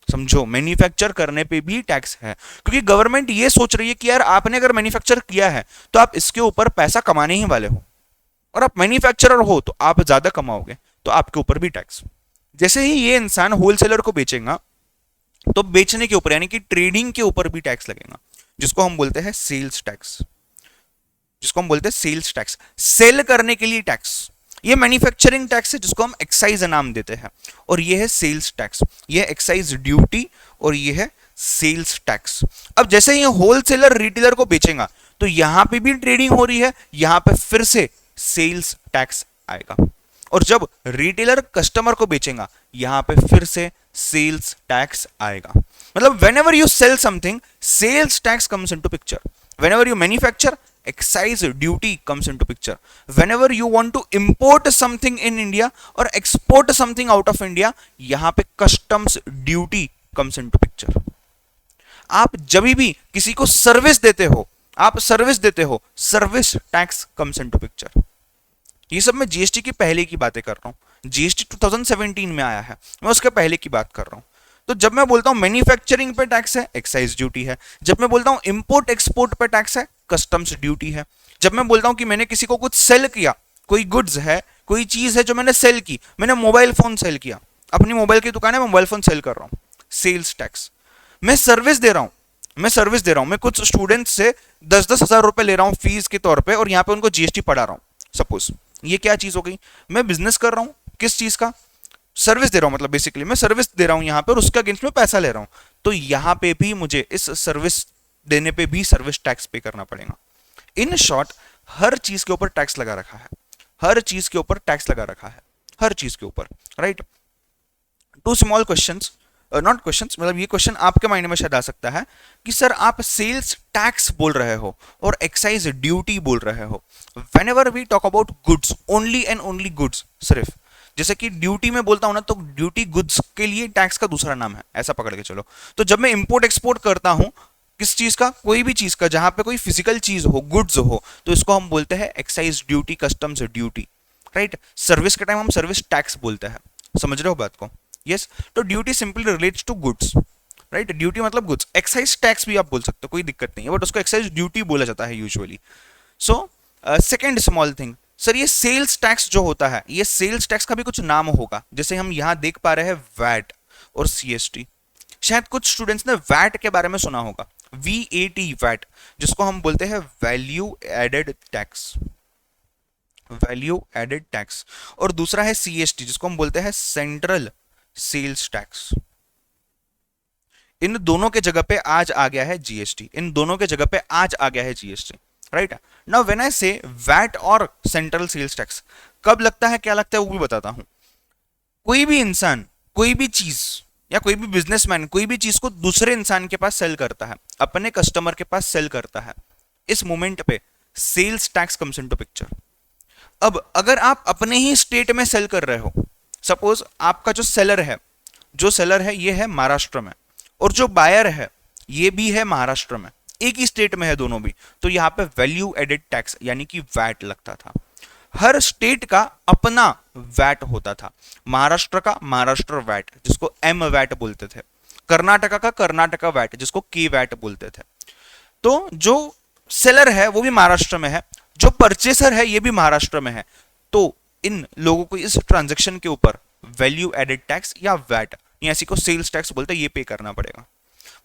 समझो, मैन्युफैक्चर करने पे भी टैक्स है, क्योंकि गवर्नमेंट ये सोच रही है कि यार आपने अगर मैन्युफैक्चर किया है तो आप इसके ऊपर पैसा कमाने ही वाले हो, और आप मैन्युफैक्चरर हो तो आप ज्यादा कमाओगे, तो आपके ऊपर भी टैक्स। जैसे ही ये इंसान होलसेलर को बेचेगा तो बेचने के ऊपर यानी कि ट्रेडिंग के ऊपर भी टैक्स लगेगा, जिसको हम बोलते हैं सेल्स टैक्स, जिसको हम बोलते हैं सेल्स टैक्स, सेल करने के लिए टैक्स। ये मैन्युफैक्चरिंग टैक्स है जिसको हम एक्साइज नाम देते हैं, और ये है सेल्स टैक्स, ये है एक्साइज ड्यूटी और ये है सेल्स टैक्स। अब जैसे ये होलसेलर रिटेलर को बेचेगा तो यहां पे भी ट्रेडिंग हो रही है, यहां पे फिर से सेल्स टैक्स आएगा, और जब रिटेलर कस्टमर को बेचेगा यहां पे फिर से सेल्स टैक्स आएगा। मतलब whenever you sell something, sales tax comes into picture. Whenever you manufacture, excise duty comes into picture. Whenever you want to import something in India or export something out of India, यहां पे customs duty comes into picture. आप जब भी किसी को service देते हो, आप सर्विस देते हो, service tax comes into picture. ये सब मैं जीएसटी की पहले की बातें कर रहा हूं, जीएसटी 2017 में आया है, मैं उसके पहले की बात कर रहा हूं। तो जब मैं बोलता हूं मैन्युफैक्चरिंग पे टैक्स है, एक्साइज ड्यूटी है। जब मैं बोलता हूं इंपोर्ट एक्सपोर्ट पे टैक्स है, कस्टम्स ड्यूटी है। जब मैं बोलता हूं कि मैंने किसी को कुछ सेल किया, कोई गुड्स है, कोई चीज है जो मैंने सेल की, मैंने मोबाइल फोन सेल किया, अपनी मोबाइल की दुकान है, मैं मोबाइल फोन सेल कर रहा हूं, सेल्स टैक्स। मैं सर्विस दे रहा हूं, मैं सर्विस दे रहा हूं, मैं कुछ स्टूडेंट्स से 10-10 हज़ार रुपए ले रहा हूं फीस के तौर पे, और यहां पे उनको जीएसटी पढ़ा रहा हूं सपोज। ये क्या चीज हो गई, मैं बिजनेस कर रहा हूं, किस चीज का, सर्विस दे रहा हूं, मतलब बेसिकली मैं सर्विस दे रहा हूं यहां पे और उसके अगेंस्ट में पैसा ले रहा हूं, तो यहां पे भी मुझे इस सर्विस देने पे भी सर्विस टैक्स पे करना पड़ेगा। इन शॉर्ट हर चीज के ऊपर टैक्स लगा रखा है, हर चीज के ऊपर टैक्स लगा रखा है, हर चीज के ऊपर, right. Two small questions, not question, मतलब ये क्वेश्चन आपके माइंड में शायद आ सकता है कि सर आप सेल्स टैक्स बोल रहे हो और एक्साइज ड्यूटी बोल रहे हो। Whenever we talk about goods, only and only goods, सिर्फ जैसे कि ड्यूटी में बोलता हूं ना, तो ड्यूटी गुड्स के लिए टैक्स का दूसरा नाम है, ऐसा पकड़ के चलो। तो जब मैं इंपोर्ट एक्सपोर्ट करता हूं किस चीज का, कोई भी चीज का जहां पे कोई फिजिकल चीज हो, गुड्स हो, तो इसको हम बोलते हैं excise duty, customs duty, right. Service के टाइम हम सर्विस टैक्स बोलते हैं, समझ रहे हो बात को? यस। तो duty simply relates to goods, right. Duty मतलब गुड्स। एक्साइज टैक्स भी आप बोल सकते हो, कोई दिक्कत नहीं है, बट उसको एक्साइज ड्यूटी बोला जाता है usually. So second small thing, sir ये सेल्स टैक्स जो होता है, ये सेल्स टैक्स का भी कुछ नाम होगा, जैसे हम यहां देख पा रहे हैं वैट और सीएसटी। शायद कुछ स्टूडेंट्स ने वैट के बारे में सुना होगा, वीएटी, वैट, जिसको हम बोलते हैं value added tax, value added tax. और दूसरा है सीएसटी, जिसको हम बोलते हैं सेंट्रल सेल्स टैक्स। इन दोनों के जगह पे आज आ गया है जीएसटी, इन दोनों के जगह पे आज आ गया है GST, right. Now when I से वैट और सेंट्रल सेल्स टैक्स, कब लगता है, क्या लगता है, वो भी बताता हूं। कोई भी इंसान कोई भी चीज या कोई भी बिजनेसमैन कोई भी चीज को दूसरे इंसान के पास सेल करता है, अपने कस्टमर के पास सेल करता है, इस मोमेंट पे sales tax comes into picture. अब अगर आप अपने ही स्टेट में सेल कर रहे हो, सपोज आपका जो सेलर है, ये है महाराष्ट्र में, और जो बायर है ये भी है महाराष्ट्र में, एक ही स्टेट में है दोनों भी, तो यहां पे वैल्यू एडेड टैक्स यानी कि वैट लगता था। हर स्टेट का अपना वैट होता था। महाराष्ट्र का महाराष्ट्र वैट, जिसको एम वैट बोलते थे। कर्नाटका का कर्नाटका वैट, जिसको के वैट बोलते थे। तो जो सेलर है वो भी महाराष्ट्र में है, जो परचेसर है ये भी महाराष्ट्र में है, तो इन लोगों को इस ट्रांजैक्शन के ऊपर वैल्यू एडेड टैक्स या वैट, या इसी को सेल्स टैक्स बोलते हैं, ये पे करना पड़ेगा।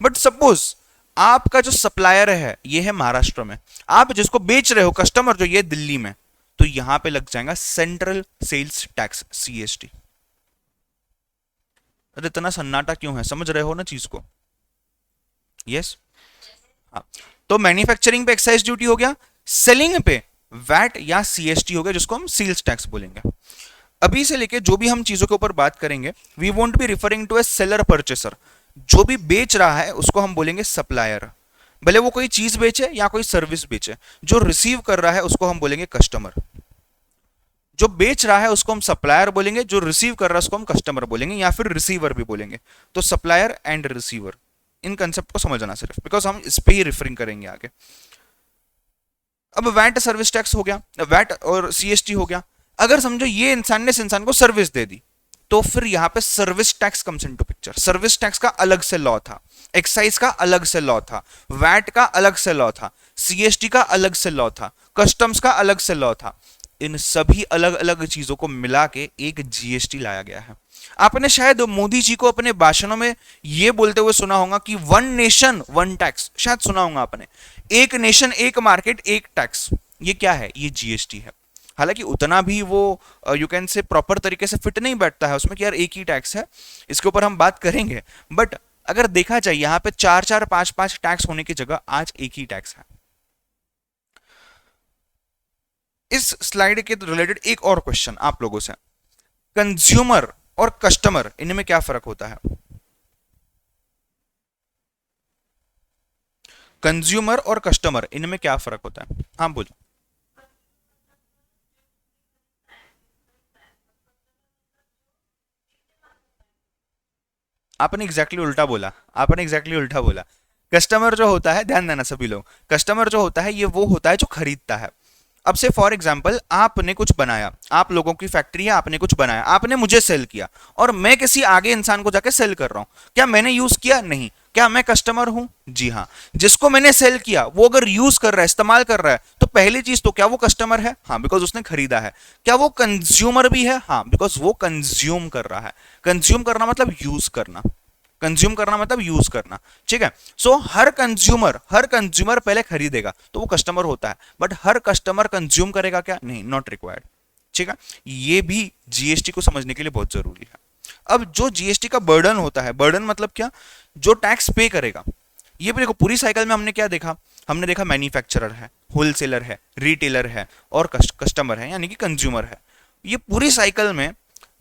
बट सपोज आपका जो सप्लायर है ये है महाराष्ट्र में, आप जिसको बेच रहे हो कस्टमर जो ये दिल्ली में, तो यहां पे लग जाएगा सेंट्रल सेल्स टैक्स, सीएसटी। अरे इतना सन्नाटा क्यों है, समझ रहे हो ना चीज को? यस। हाँ, तो मैन्युफैक्चरिंग पे एक्साइज ड्यूटी हो गया, सेलिंग पे वैट या सीएसटी हो गया, जिसको हम सेल्स टैक्स बोलेंगे। अभी से लेके जो भी हम चीजों के ऊपर बात करेंगे, we won't be referring to a seller purchaser. जो भी बेच रहा है उसको हम बोलेंगे सप्लायर, भले वो कोई चीज बेचे या कोई सर्विस बेचे। जो रिसीव कर रहा है उसको हम बोलेंगे कस्टमर। जो बेच रहा है उसको हम सप्लायर बोलेंगे, जो रिसीव कर रहा है उसको हम कस्टमर बोलेंगे, या फिर रिसीवर भी बोलेंगे। तो supplier and receiver, in concept को समझना सिर्फ, बिकॉज हम इस पे ही रिफरिंग करेंगे आगे। अब वैट सर्विस टैक्स हो गया, वैट और सीएसटी हो गया। अगर समझो ये इंसान ने इस इंसान को सर्विस दे दी, तो फिर यहां पे service tax comes into picture. Service tax का अलग से लॉ था, एक्साइज का अलग से लॉ था, वैट का अलग से लॉ था, सीएसटी का अलग से लॉ था, कस्टम्स का अलग से लॉ था। इन सभी अलग अलग चीजों को मिला के एक जीएसटी लाया गया है। आपने शायद मोदी जी को अपने भाषणों में ये बोलते हुए सुना होगा कि वन नेशन वन टैक्स, शायद सुना होगा आपने। एक नेशन एक मार्केट एक टैक्स, ये क्या है? ये जीएसटी है। हालांकि उतना भी वो यू कैन से प्रॉपर तरीके से फिट नहीं बैठता है उसमें कि यार एक ही टैक्स है, इसके ऊपर हम बात करेंगे। बट अगर देखा जाए यहाँ पे 4-4, 5-5 टैक्स होने की जगह आज एक ही टैक्स है। इस स्लाइड के रिलेटेड एक और क्वेश्चन आप लोगों से, कंज्यूमर और कस्टमर इनमें क्या फर्क होता है? कंज्यूमर और कस्टमर इनमें क्या फर्क होता है? हाँ बोलो। आपने एग्जैक्टली उल्टा बोला, आपने एग्जैक्टली उल्टा बोला। कस्टमर जो होता है, ध्यान देना सभी लोग, कस्टमर जो होता है ये वो होता है जो खरीदता है। अब से फॉर एग्जाम्पल आपने कुछ बनाया, आप लोगों की फैक्ट्री है, आपने कुछ बनाया, आपने मुझे सेल किया, और मैं किसी आगे इंसान को जाके सेल कर रहा हूं। क्या मैंने यूज किया? नहीं। क्या मैं कस्टमर हूं? जी हाँ। जिसको मैंने सेल किया वो अगर यूज कर रहा है, इस्तेमाल कर रहा है, तो पहली चीज तो क्या वो कस्टमर है? हाँ, बिकॉज उसने खरीदा है। क्या वो कंज्यूमर भी है? हाँ, बिकॉज वो कंज्यूम कर रहा है। कंज्यूम करना मतलब यूज करना, कंज्यूम करना मतलब यूज करना, ठीक है। सो हर कंज्यूमर पहले खरीदेगा तो वो कस्टमर होता है, बट हर कस्टमर कंज्यूम करेगा क्या? नहीं, नॉट रिक्वायर्ड, ठीक है। ये भी जीएसटी को समझने के लिए बहुत जरूरी है। अब जो जीएसटी का बर्डन होता है, बर्डन मतलब क्या? जो टैक्स पे करेगा। ये भी देखो, पूरी साइकिल में हमने क्या देखा? हमने देखा मैन्युफैक्चरर है, होलसेलर है, रिटेलर है, और कस्टमर है यानी कि कंज्यूमर है। ये पूरी साइकिल में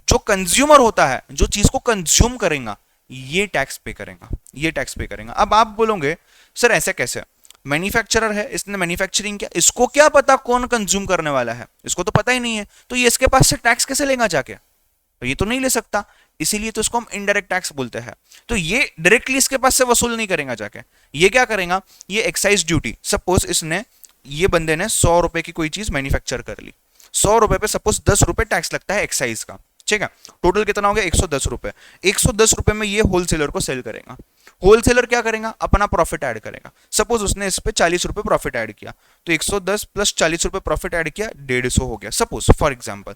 जो कंज्यूमर होता है, जो चीज को कंज्यूम करेगा, ये टैक्स पे करेगा, ये टैक्स पे करेगा। अब आप बोलोगे सर ऐसे कैसे, मैन्युफैक्चरर है, इसने मैन्युफैक्चरिंग किया, इसको क्या पता कौन कंज्यूम करने वाला है, इसको तो पता ही नहीं है, तो ये इसके पास से टैक्स कैसे लेगा जाके, तो ये तो नहीं ले सकता, इसीलिए तो इसको हम इनडायरेक्ट टैक्स बोलते हैं। तो ये डायरेक्टली इसके पास से वसूल नहीं करेगा जाके, ये क्या करेगा, ये एक्साइज ड्यूटी, सपोज इसने, ये बंदे ने 100 रुपए की कोई चीज मैन्युफैक्चर कर ली, 100 रुपए पे सपोज 10 रुपए टैक्स लगता है एक्साइज का, ठीक है, टोटल कितना हो गया 110 रुपए, 110 रुपए में ये होलसेलर को सेल करेगा, होलसेलर क्या करेगा, अपना प्रॉफिट ऐड करेगा, सपोज उसने इस पे 40 रुपए प्रॉफिट ऐड किया, तो 110 प्लस 40 रुपए प्रॉफिट ऐड किया, 150 हो गया, सपोज फॉर एग्जाम्पल,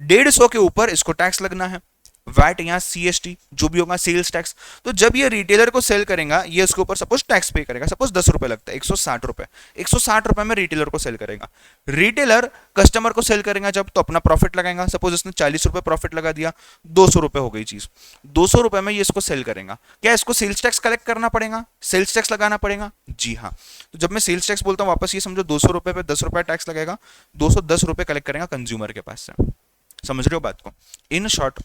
150 के ऊपर इसको टैक्स लगना है, वैट या सीएसटी जो भी होगा, सेल्स टैक्स। तो जब ये रिटेलर को सेल करेगा, ये उसके ऊपर सपोज टैक्स पे करेगा, सपोज 10 रुपए लगता है, 160 रुपए, 160 रुपए में रिटेलर को सेल करेगा, रिटेलर कस्टमर को सेल करेगा जब, तो अपना प्रॉफिट लगाएगा, सपोज इसने 40 रुपए प्रॉफिट लगा दिया, 200 रुपए हो गई चीज, 200 रुपए में ये इसको सेल करेगा, क्या इसको सेल्स टैक्स कलेक्ट करना पड़ेगा, सेल्स टैक्स लगाना पड़ेगा, जी हाँ। तो जब मैं सेल्स टैक्स बोलता हूँ, वापस ये समझो 200 रुपए पे 10 रुपए टैक्स लगेगा, 210 रुपए कलेक्ट करेगा कंज्यूमर के पास से, समझ रहे हो बात को। इन शॉर्ट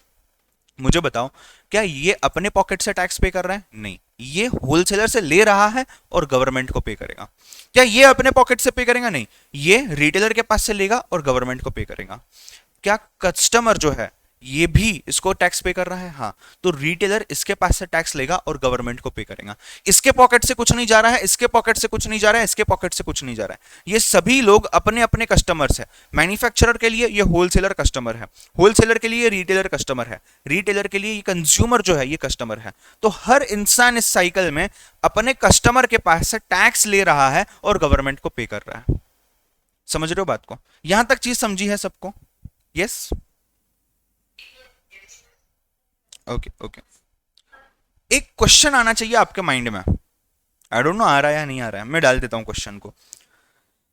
मुझे बताओ, क्या ये अपने पॉकेट से टैक्स पे कर रहा है, नहीं, ये होलसेलर से ले रहा है और गवर्नमेंट को पे करेगा। क्या ये अपने पॉकेट से पे करेगा, नहीं, ये रिटेलर के पास से लेगा और गवर्नमेंट को पे करेगा। क्या कस्टमर जो है ये भी इसको टैक्स पे कर रहा है, हाँ, तो रिटेलर इसके पास से टैक्स लेगा और गवर्नमेंट को पे करेगा, इसके पॉकेट से कुछ नहीं जा रहा है, इसके पॉकेट से कुछ नहीं जा रहा है, इसके पॉकेट से कुछ नहीं जा रहा है, ये सभी लोग अपने अपने कस्टमर्स है। मैन्युफैक्चरर के लिए ये होलसेलर कस्टमर है, होलसेलर के लिए ये रिटेलर कस्टमर है, रिटेलर के लिए ये कंज्यूमर जो है ये कस्टमर है। तो हर इंसान इस साइकिल में अपने कस्टमर के पास से टैक्स ले रहा है और गवर्नमेंट को पे कर रहा है। समझ रहे हो बात को, यहां तक चीज समझी है सबको, यस, ओके ओके। एक क्वेश्चन आना चाहिए आपके माइंड में, आई डोंट नो आ रहा है या नहीं आ रहा है, मैं डाल देता हूं क्वेश्चन को।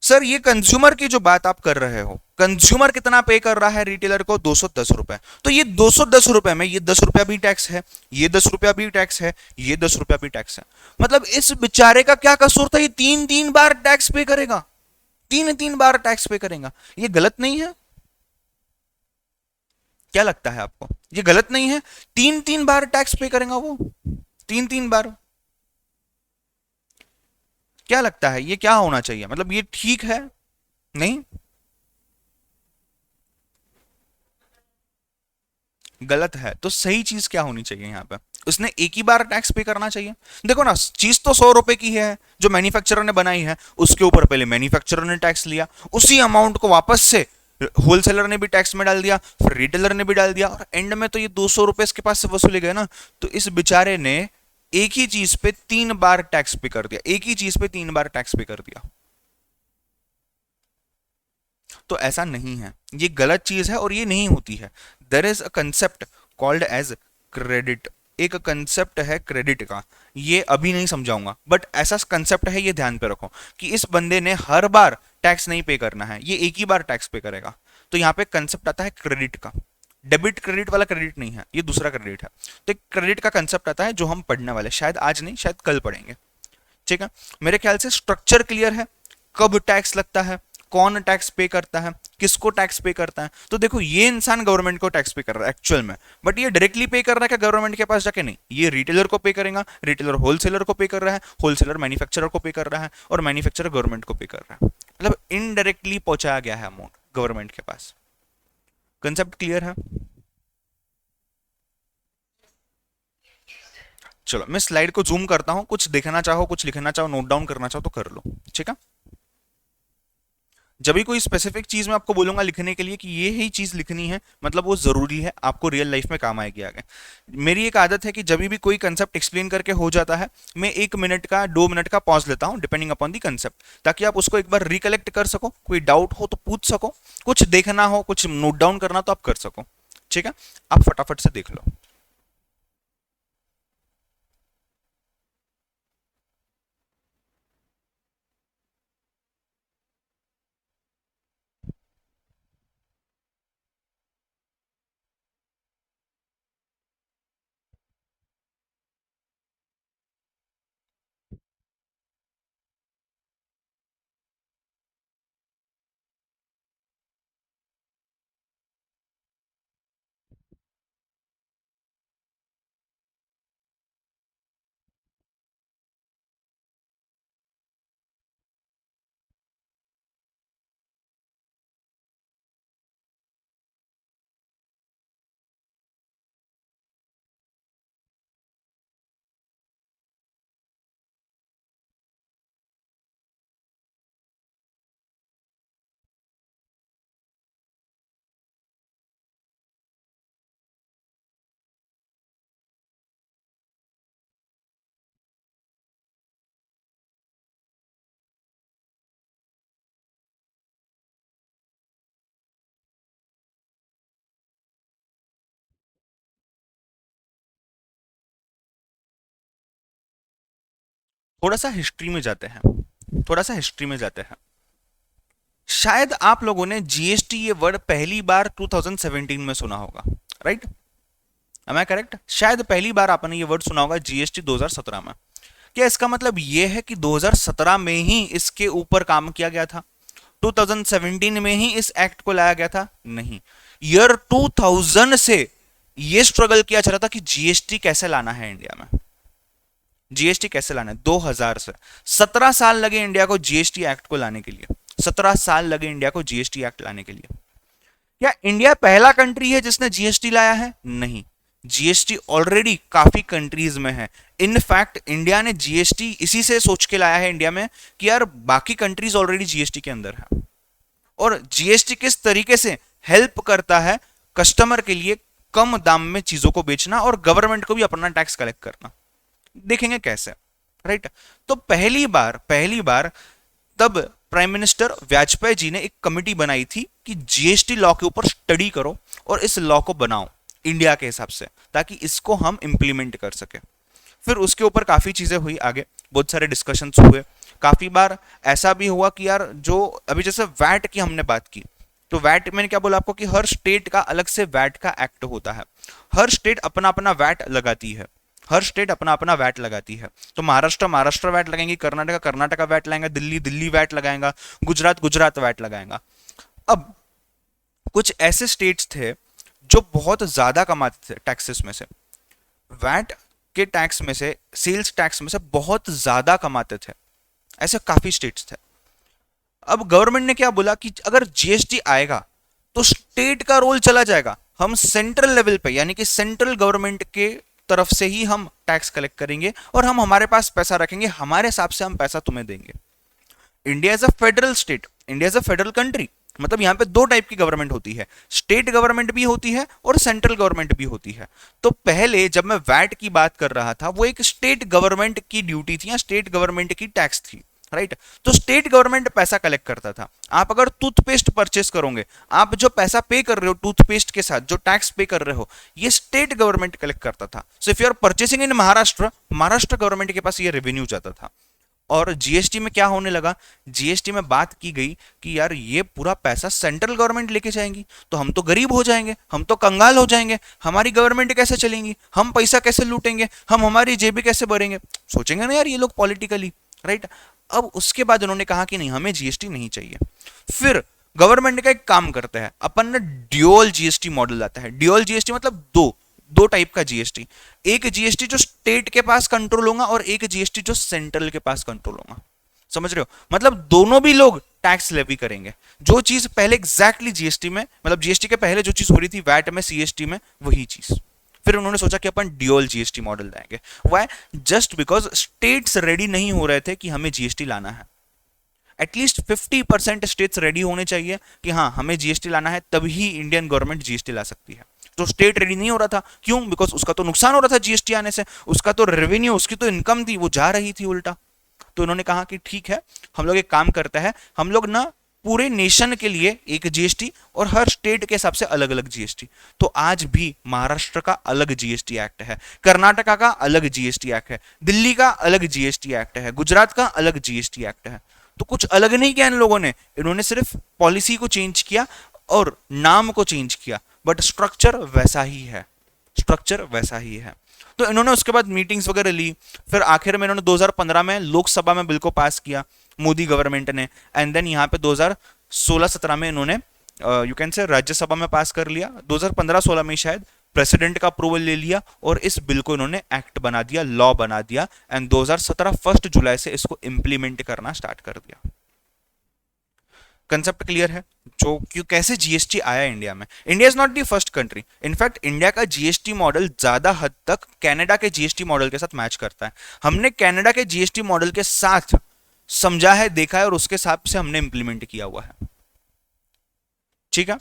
सर ये कंज्यूमर की जो बात आप कर रहे हो, कंज्यूमर कितना पे कर रहा है रिटेलर को, 210 रुपए, तो ये 210 रुपए में ये 10 रुपया भी टैक्स है, ये 10 रुपया भी टैक्स है, ये 10 रुपया भी टैक्स है, मतलब इस बेचारे का क्या कसूर था, ये तीन तीन बार टैक्स पे करेगा, तीन तीन बार टैक्स पे करेगा, ये गलत नहीं है, क्या लगता है आपको, ये गलत नहीं है, तीन तीन बार टैक्स पे करेगा वो, तीन तीन बार, क्या लगता है ये क्या होना चाहिए, मतलब ये ठीक है, नहीं, गलत है, तो सही चीज क्या होनी चाहिए यहाँ पे, उसने एक ही बार टैक्स पे करना चाहिए। देखो ना, चीज तो 100 रुपए की है जो मैन्युफैक्चरर ने बनाई है, उसके ऊपर पहले मैन्युफैक्चरर ने टैक्स लिया, उसी अमाउंट को वापस से होलसेलर ने भी टैक्स में डाल दिया, फिर रिटेलर ने भी डाल दिया, और एंड में तो ये 200 रुपए इसके पास से वसूले गए ना। तो इस बेचारे ने एक ही चीज पे 3 बार टैक्स पे कर दिया, एक ही चीज पे 3 बार टैक्स पे कर दिया, तो ऐसा नहीं है, ये गलत चीज है और ये नहीं होती है। There is a concept called as credit, एक कंसेप्ट है क्रेडिट का, ये अभी नहीं समझाऊंगा, बट ऐसा कंसेप्ट है, ये ध्यान पे रखो कि इस बंदे ने हर बार टैक्स नहीं पे करना है, ये एक ही बार टैक्स पे करेगा। तो यहाँ पे कंसेप्ट आता है क्रेडिट का, डेबिट क्रेडिट वाला क्रेडिट नहीं है, ये दूसरा क्रेडिट है। तो एक क्रेडिट का कंसेप्ट आता है जो हम पढ़ने वाले, शायद आज नहीं शायद कल पढ़ेंगे, ठीक है। मेरे ख्याल से स्ट्रक्चर क्लियर है, कब टैक्स लगता है, कौन टैक्स पे करता है, किसको टैक्स पे करता है। तो देखो ये इंसान गवर्नमेंट को टैक्स पे कर रहा है एक्चुअल में, बट ये डायरेक्टली पे कर रहा है क्या गवर्नमेंट के पास जाके, नहीं, ये रिटेलर को पे करेगा, रिटेलर होलसेलर को पे कर रहा है, होलसेलर मैन्युफैक्चरर को पे कर रहा है, और मैन्युफैक्चरर गवर्नमेंट को पे कर रहा है, मतलब इनडायरेक्टली पहुंचाया गया है अमाउंट गवर्नमेंट के पास। कंसेप्ट क्लियर है। चलो मैं स्लाइड को जूम करता हूं, कुछ देखना चाहो, कुछ लिखना चाहो, नोट डाउन करना चाहो तो कर लो, ठीक है। जब भी कोई स्पेसिफिक चीज मैं आपको बोलूंगा लिखने के लिए कि ये ही चीज लिखनी है, मतलब वो जरूरी है, आपको रियल लाइफ में काम आएगी आगे। मेरी एक आदत है कि जब भी कोई कंसेप्ट एक्सप्लेन करके हो जाता है, मैं 1 मिनट का 2 मिनट का पॉज लेता हूं डिपेंडिंग अपॉन दी कंसेप्ट, ताकि आप उसको एक बार रिकलेक्ट कर सको, कोई डाउट हो तो पूछ सको, कुछ देखना हो, कुछ नोट डाउन करना तो आप कर सको, ठीक है। आप फटाफट से देख लो। थोड़ा सा हिस्ट्री में जाते हैं, थोड़ा सा हिस्ट्री में जाते हैं। शायद आप लोगों ने जीएसटी ये वर्ड पहली बार 2017 में सुना होगा, राइट? एम आई करेक्ट? शायद पहली बार आपने ये वर्ड सुना होगा जीएसटी 2017 में। क्या इसका मतलब ये है कि 2017 में ही इसके ऊपर काम किया गया था? 2017 में ही इस एक्ट को लाया गया था? नहीं, ईयर 2000 से ये स्ट्रगल किया जा रहा था कि जीएसटी कैसे लाना है इंडिया में, जीएसटी कैसे लाना है। 2000 से 17 साल लगे इंडिया को जीएसटी एक्ट को लाने के लिए, 17 साल लगे इंडिया को जीएसटी एक्ट लाने के लिए। क्या इंडिया पहला कंट्री है जिसने जीएसटी लाया है? नहीं, जीएसटी ऑलरेडी काफी कंट्रीज में है। इनफैक्ट इंडिया ने जीएसटी इसी से सोच के लाया है इंडिया में कि यार बाकी कंट्रीज ऑलरेडी जीएसटी के अंदर है। और जीएसटी किस तरीके से हेल्प करता है कस्टमर के लिए कम दाम में चीजों को बेचना और गवर्नमेंट को भी अपना टैक्स कलेक्ट करना, देखेंगे कैसे, राइट? तो पहली बार तब प्राइम मिनिस्टर वाजपेयी जी ने एक कमिटी बनाई थी कि जीएसटी लॉ के ऊपर स्टडी करो और इस लॉ को बनाओ इंडिया के हिसाब से, ताकि इसको हम इंप्लीमेंट कर सके। फिर उसके ऊपर काफी चीजें हुई, आगे बहुत सारे डिस्कशंस हुए। काफी बार ऐसा भी हुआ कि यार जो अभी जैसे वैट की हमने बात की, तो वैट मैंने क्या बोला आपको कि हर स्टेट का अलग से वैट का एक्ट होता है, हर स्टेट अपना अपना वैट लगाती है, हर स्टेट अपना अपना वैट लगाती है। तो महाराष्ट्र वैट लगाएंगी, कर्नाटक वैट लगाएगा, दिल्ली वैट लगाएगा, गुजरात वैट लगाएगा। अब कुछ ऐसे स्टेट्स थे जो बहुत ज्यादा कमाते थे टैक्सेस में से, वैट के टैक्स में से, सेल्स टैक्स में से बहुत ज्यादा कमाते थे, ऐसे काफी स्टेट्स थे। अब गवर्नमेंट ने क्या बोला कि अगर जीएसटी आएगा तो स्टेट का रोल चला जाएगा, हम सेंट्रल लेवल पे यानी कि सेंट्रल गवर्नमेंट के तरफ से ही हम टैक्स कलेक्ट करेंगे और हम हमारे पास पैसा रखेंगे, हमारे हिसाब से हम पैसा तुम्हें देंगे। India is a federal state, India is a federal country, मतलब यहां पे दो टाइप की गवर्नमेंट होती है, स्टेट गवर्नमेंट भी होती है और सेंट्रल गवर्नमेंट भी होती है। तो पहले जब मैं वैट की बात कर रहा था वो एक स्टेट गवर्नमेंट की ड्यूटी थी या स्टेट गवर्नमेंट की टैक्स थी, राइट? तो स्टेट गवर्नमेंट पैसा कलेक्ट करता था। आप अगर टूथपेस्ट परचेस करोगे, आप जो पैसा पे कर रहे हो टूथपेस्ट के साथ, जो टैक्स पे कर रहे हो, ये स्टेट गवर्नमेंट कलेक्ट करता था। So if you are purchasing in Maharashtra government के पास ये रेवेन्यू जाता था। और जीएसटी में क्या होने लगा, जीएसटी में बात की गई कि यार ये पूरा पैसा सेंट्रल गवर्नमेंट लेके जाएंगी, तो हम तो गरीब हो जाएंगे, हम तो कंगाल हो जाएंगे, हमारी गवर्नमेंट कैसे चलेंगी, हम पैसा कैसे लूटेंगे, हम हमारी जेबी कैसे भरेंगे, सोचेंगे ना यार ये लोग पॉलिटिकली, राइट? अब उसके बाद उन्होंने कहा कि नहीं, हमें जीएसटी नहीं चाहिए। फिर गवर्नमेंट का एक काम करते हैं अपन ना, ड्यूअल जीएसटी मॉडल आता है। ड्यूअल जीएसटी मतलब दो टाइप का जीएसटी, एक जीएसटी जो स्टेट के पास कंट्रोल होगा और एक जीएसटी जो सेंट्रल के पास कंट्रोल होगा। समझ रहे हो? मतलब दोनों भी लोग टैक्स लेवी करेंगे। जो चीज पहले एग्जैक्टली जीएसटी में, मतलब जीएसटी के पहले जो चीज हो रही थी वैट में, सीएसटी में, वही चीज। फिर उन्होंने सोचा कि अपन ड्यूअल जीएसटी मॉडल लाएंगे। Why? Just because states ready नहीं हो रहे थे कि हमें जीएसटी लाना है। एटलीस्ट 50% स्टेट्स रेडी होने चाहिए कि हाँ हमें जीएसटी लाना है, तभी इंडियन गवर्नमेंट जीएसटी ला सकती है। तो स्टेट रेडी नहीं हो रहा था, क्यों? बिकॉज उसका तो नुकसान हो रहा था जीएसटी आने से, उसका तो रेवेन्यू, उसकी तो इनकम थी वो जा रही थी उल्टा। तो उन्होंने कहा कि ठीक है, हम लोग एक काम करते हैं, हम लोग ना पूरे नेशन के लिए एक जीएसटी और हर स्टेट के हिसाब से अलग अलग जीएसटी। तो आज भी महाराष्ट्र का अलग जीएसटी एक्ट है, कर्नाटका का अलग जीएसटी एक्ट है, दिल्ली का अलग जीएसटी एक्ट है, गुजरात का अलग जीएसटी एक्ट है। तो कुछ अलग नहीं किया इन लोगों ने, इन्होंने सिर्फ पॉलिसी को चेंज किया और नाम को चेंज किया, बट स्ट्रक्चर वैसा ही है, स्ट्रक्चर वैसा ही है। तो इन्होंने उसके बाद मीटिंग्स वगैरह ली, फिर आखिर में इन्होंने 2015 में लोकसभा में बिल को पास किया मोदी गवर्नमेंट ने, एंड देन यहाँ पे 2016-17 में इन्होंने यू कैन से राज्यसभा में पास कर लिया। 2015-16 में शायद प्रेसिडेंट का अप्रूवल ले लिया और इस बिल को इन्होंने एक्ट बना दिया, लॉ बना दिया, एंड 2017 1 जुलाई से इसको इंप्लीमेंट करना स्टार्ट कर दिया। कंसेप्ट क्लियर है? जो क्यों कैसे जीएसटी आया इंडिया में। India is not the first country, in fact India का जीएसटी मॉडल ज्यादा हद तक कनाडा के जीएसटी मॉडल के साथ मैच करता है। हमने कनाडा के जीएसटी मॉडल के साथ समझा है, देखा है और उसके हिसाब से हमने इंप्लीमेंट किया हुआ है। ठीक है,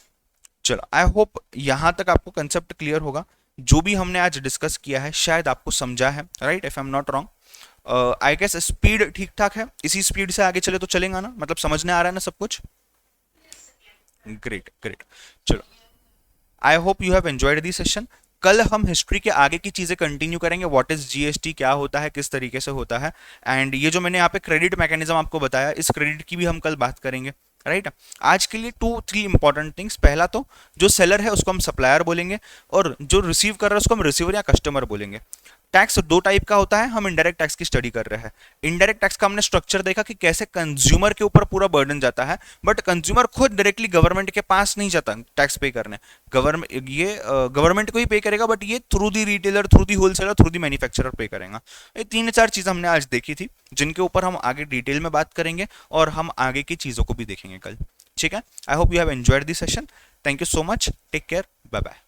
चलो आई होप यहां तक आपको कंसेप्ट क्लियर होगा। जो भी हमने आज डिस्कस किया है शायद आपको समझा है, right? If I am not wrong. I guess speed ठीक ठाक है, इसी स्पीड से आगे चले तो चलेगा ना, मतलब समझने आ रहा है ना सब कुछ? ग्रेट ग्रेट, चलो आई hope you have enjoyed this session. कल हम हिस्ट्री के आगे की चीज़ें कंटिन्यू करेंगे, व्हाट इज जीएसटी, क्या होता है, किस तरीके से होता है, एंड ये जो मैंने यहाँ पे क्रेडिट मैकेनिज्म आपको बताया, इस क्रेडिट की भी हम कल बात करेंगे, राइट। आज के लिए 2-3 इंपॉर्टेंट थिंग्स। पहला तो जो सेलर है उसको हम सप्लायर बोलेंगे, और जो रिसीव कर रहा है उसको हम रिसीवर या कस्टमर बोलेंगे। टैक्स दो टाइप का होता है, हम इनडायरेक्ट टैक्स की स्टडी कर रहे हैं। इनडायरेक्ट टैक्स का हमने स्ट्रक्चर देखा कि कैसे कंज्यूमर के ऊपर पूरा बर्डन जाता है, बट कंज्यूमर खुद डायरेक्टली गवर्नमेंट के पास नहीं जाता टैक्स पे करने, गवर्नमेंट ये गवर्नमेंट को ही पे करेगा, बट ये through the retailer, through the wholesaler, through the manufacturer पे करेगा। ये 3-4 चीज़ हमने आज देखी थी, जिनके ऊपर हम आगे डिटेल में बात करेंगे, और हम आगे की चीज़ों को भी देखेंगे कल। ठीक है, I hope you have enjoyed this session. Thank you so much, take care, bye bye.